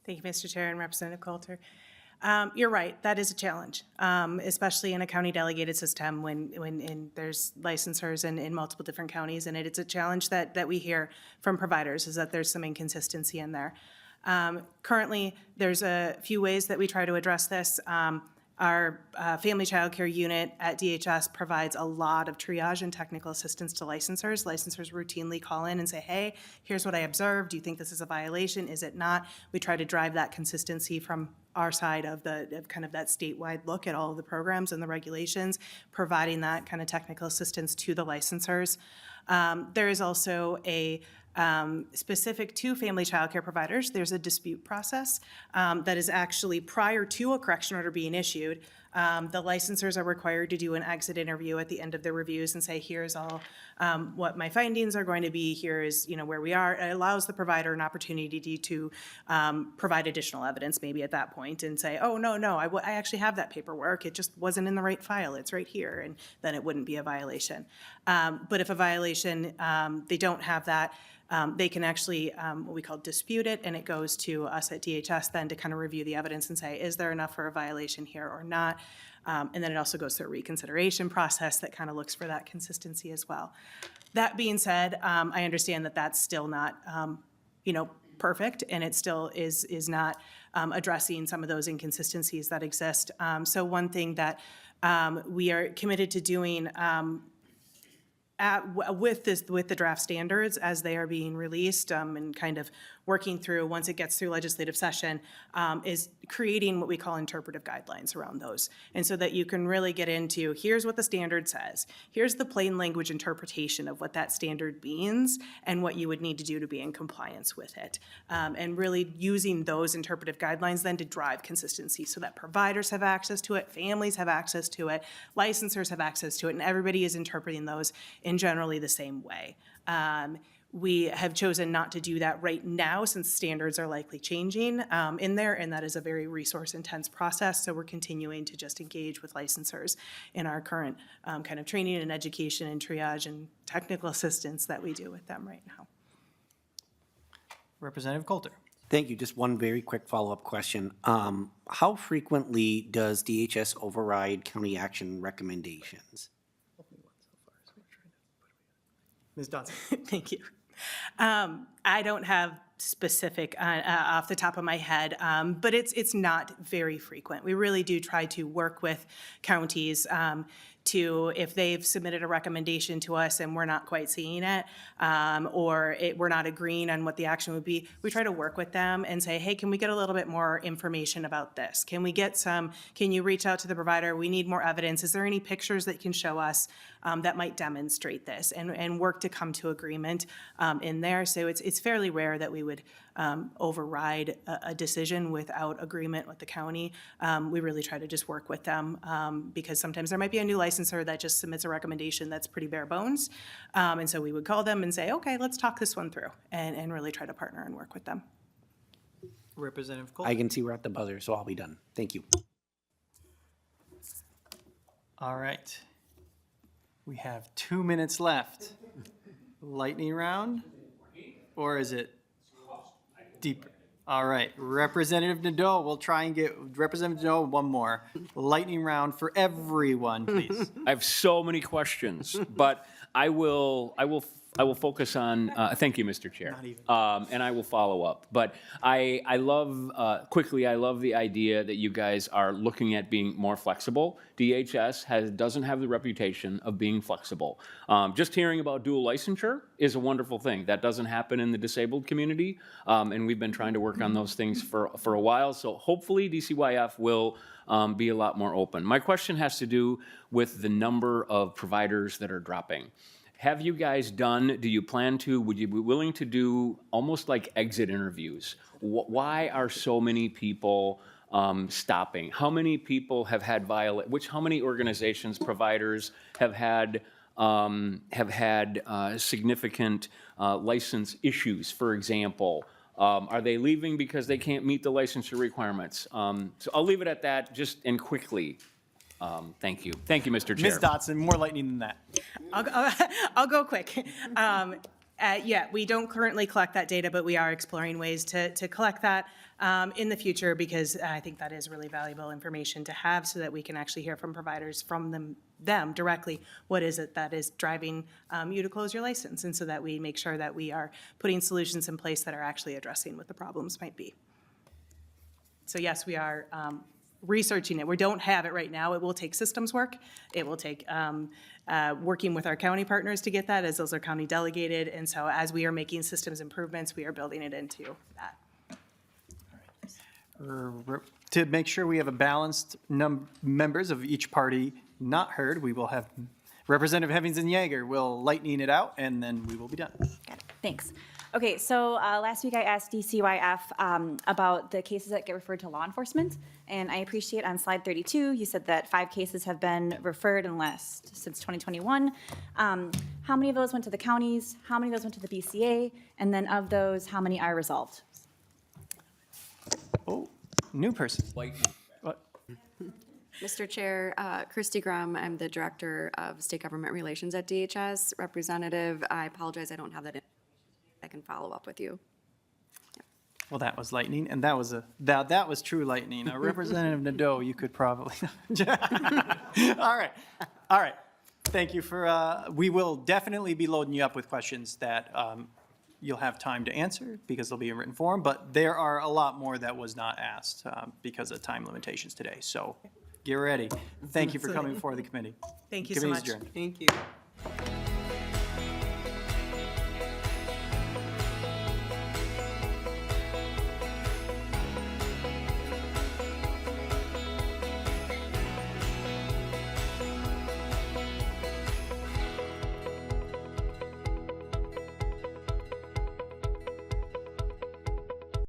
Thank you, Mr. Chair and Representative Coulter. You're right, that is a challenge, especially in a county delegated system when there's licensors in multiple different counties, and it's a challenge that we hear from providers, is that there's some inconsistency in there. Currently, there's a few ways that we try to address this. Our family child care unit at DHS provides a lot of triage and technical assistance to licensors. Licensors routinely call in and say, hey, here's what I observed. Do you think this is a violation? Is it not? We try to drive that consistency from our side of kind of that statewide look at all of the programs and the regulations, providing that kind of technical assistance to the licensors. There is also a specific to family child care providers, there's a dispute process that is actually prior to a correction order being issued. The licensors are required to do an exit interview at the end of their reviews and say, here's all what my findings are going to be, here is where we are. It allows the provider an opportunity to provide additional evidence maybe at that point and say, oh, no, I actually have that paperwork, it just wasn't in the right file, it's right here, and then it wouldn't be a violation. But if a violation, they don't have that, they can actually, what we call dispute it, and it goes to us at DHS then to kind of review the evidence and say, is there enough for a violation here or not? And then it also goes through a reconsideration process that kind of looks for that consistency as well. That being said, I understand that that's still not, perfect, and it still is not addressing some of those inconsistencies that exist. So one thing that we are committed to doing with the draft standards as they are being released and kind of working through, once it gets through legislative session, is creating what we call interpretive guidelines around those. And so that you can really get into, here's what the standard says, here's the plain language interpretation of what that standard means and what you would need to do to be in compliance with it. And really using those interpretive guidelines then to drive consistency so that providers have access to it, families have access to it, licensors have access to it, and everybody is interpreting those in generally the same way. We have chosen not to do that right now since standards are likely changing in there, and that is a very resource-intense process, so we're continuing to just engage with licensors in our current kind of training and education and triage and technical assistance that we do with them right now. Representative Coulter. Thank you. Just one very quick follow-up question. How frequently does DHS override county action recommendations? Ms. Dodson. Thank you. I don't have specific off the top of my head, but it's not very frequent. We really do try to work with counties to, if they've submitted a recommendation to us and we're not quite seeing it, or we're not agreeing on what the action would be, we try to work with them and say, hey, can we get a little bit more information about this? Can you reach out to the provider? We need more evidence. Is there any pictures that you can show us that might demonstrate this? And work to come to agreement in there. So it's fairly rare that we would override a decision without agreement with the county. We really try to just work with them because sometimes there might be a new licensor that just submits a recommendation that's pretty bare bones. And so we would call them and say, okay, let's talk this one through and really try to partner and work with them. Representative Coulter. I can see we're at the buzzer, so I'll be done. Thank you. All right. We have 2 minutes left. Lightning round? Or is it deeper? All right, Representative Nadeau, we'll try and get Representative Nadeau one more. Lightning round for everyone, please. I have so many questions, but I will focus on, thank you, Mr. Chair. Not even. And I will follow up. But I love the idea that you guys are looking at being more flexible. DHS doesn't have the reputation of being flexible. Just hearing about dual licensure is a wonderful thing. That doesn't happen in the disabled community, and we've been trying to work on those things for a while. So hopefully DCYF will be a lot more open. My question has to do with the number of providers that are dropping. Have you guys done, do you plan to, would you be willing to do almost like exit interviews? Why are so many people stopping? How many people have had how many organizations, providers have had significant license issues, for example? Are they leaving because they can't meet the licensure requirements? So I'll leave it at that, just and quickly. Thank you. Thank you, Mr. Chair. Ms. Dotson, more lightning than that. I'll go quick. Yeah, we don't currently collect that data, but we are exploring ways to collect that in the future, because I think that is really valuable information to have, so that we can actually hear from providers, from them directly, what is it that is driving you to close your license, and so that we make sure that we are putting solutions in place that are actually addressing what the problems might be. So yes, we are researching it. We don't have it right now. It will take systems work. It will take working with our county partners to get that, as those are county delegated. And so as we are making systems improvements, we are building it into that. To make sure we have a balanced members of each party not heard, we will have Representative Hevings and Yeager will lightning it out, and then we will be done. Got it. Thanks. Okay, so last week I asked DCYF about the cases that get referred to law enforcement, and I appreciate on slide 32, you said that 5 cases have been referred since 2021. How many of those went to the counties? How many of those went to the BCA? And then of those, how many are resolved? Oh, new person. What? Mr. Chair, Christy Grum, I'm the Director of State Government Relations at DHS. Representative, I apologize, I don't have that. I can follow up with you. Well, that was lightning, and that was true lightning. Representative Nadeau, you could probably. All right. Thank you for. We will definitely be loading you up with questions that you'll have time to answer, because they'll be in written form. But there are a lot more that was not asked because of time limitations today. So get ready. Thank you for coming before the committee. Thank you so Committee's much. adjourned. Thank you.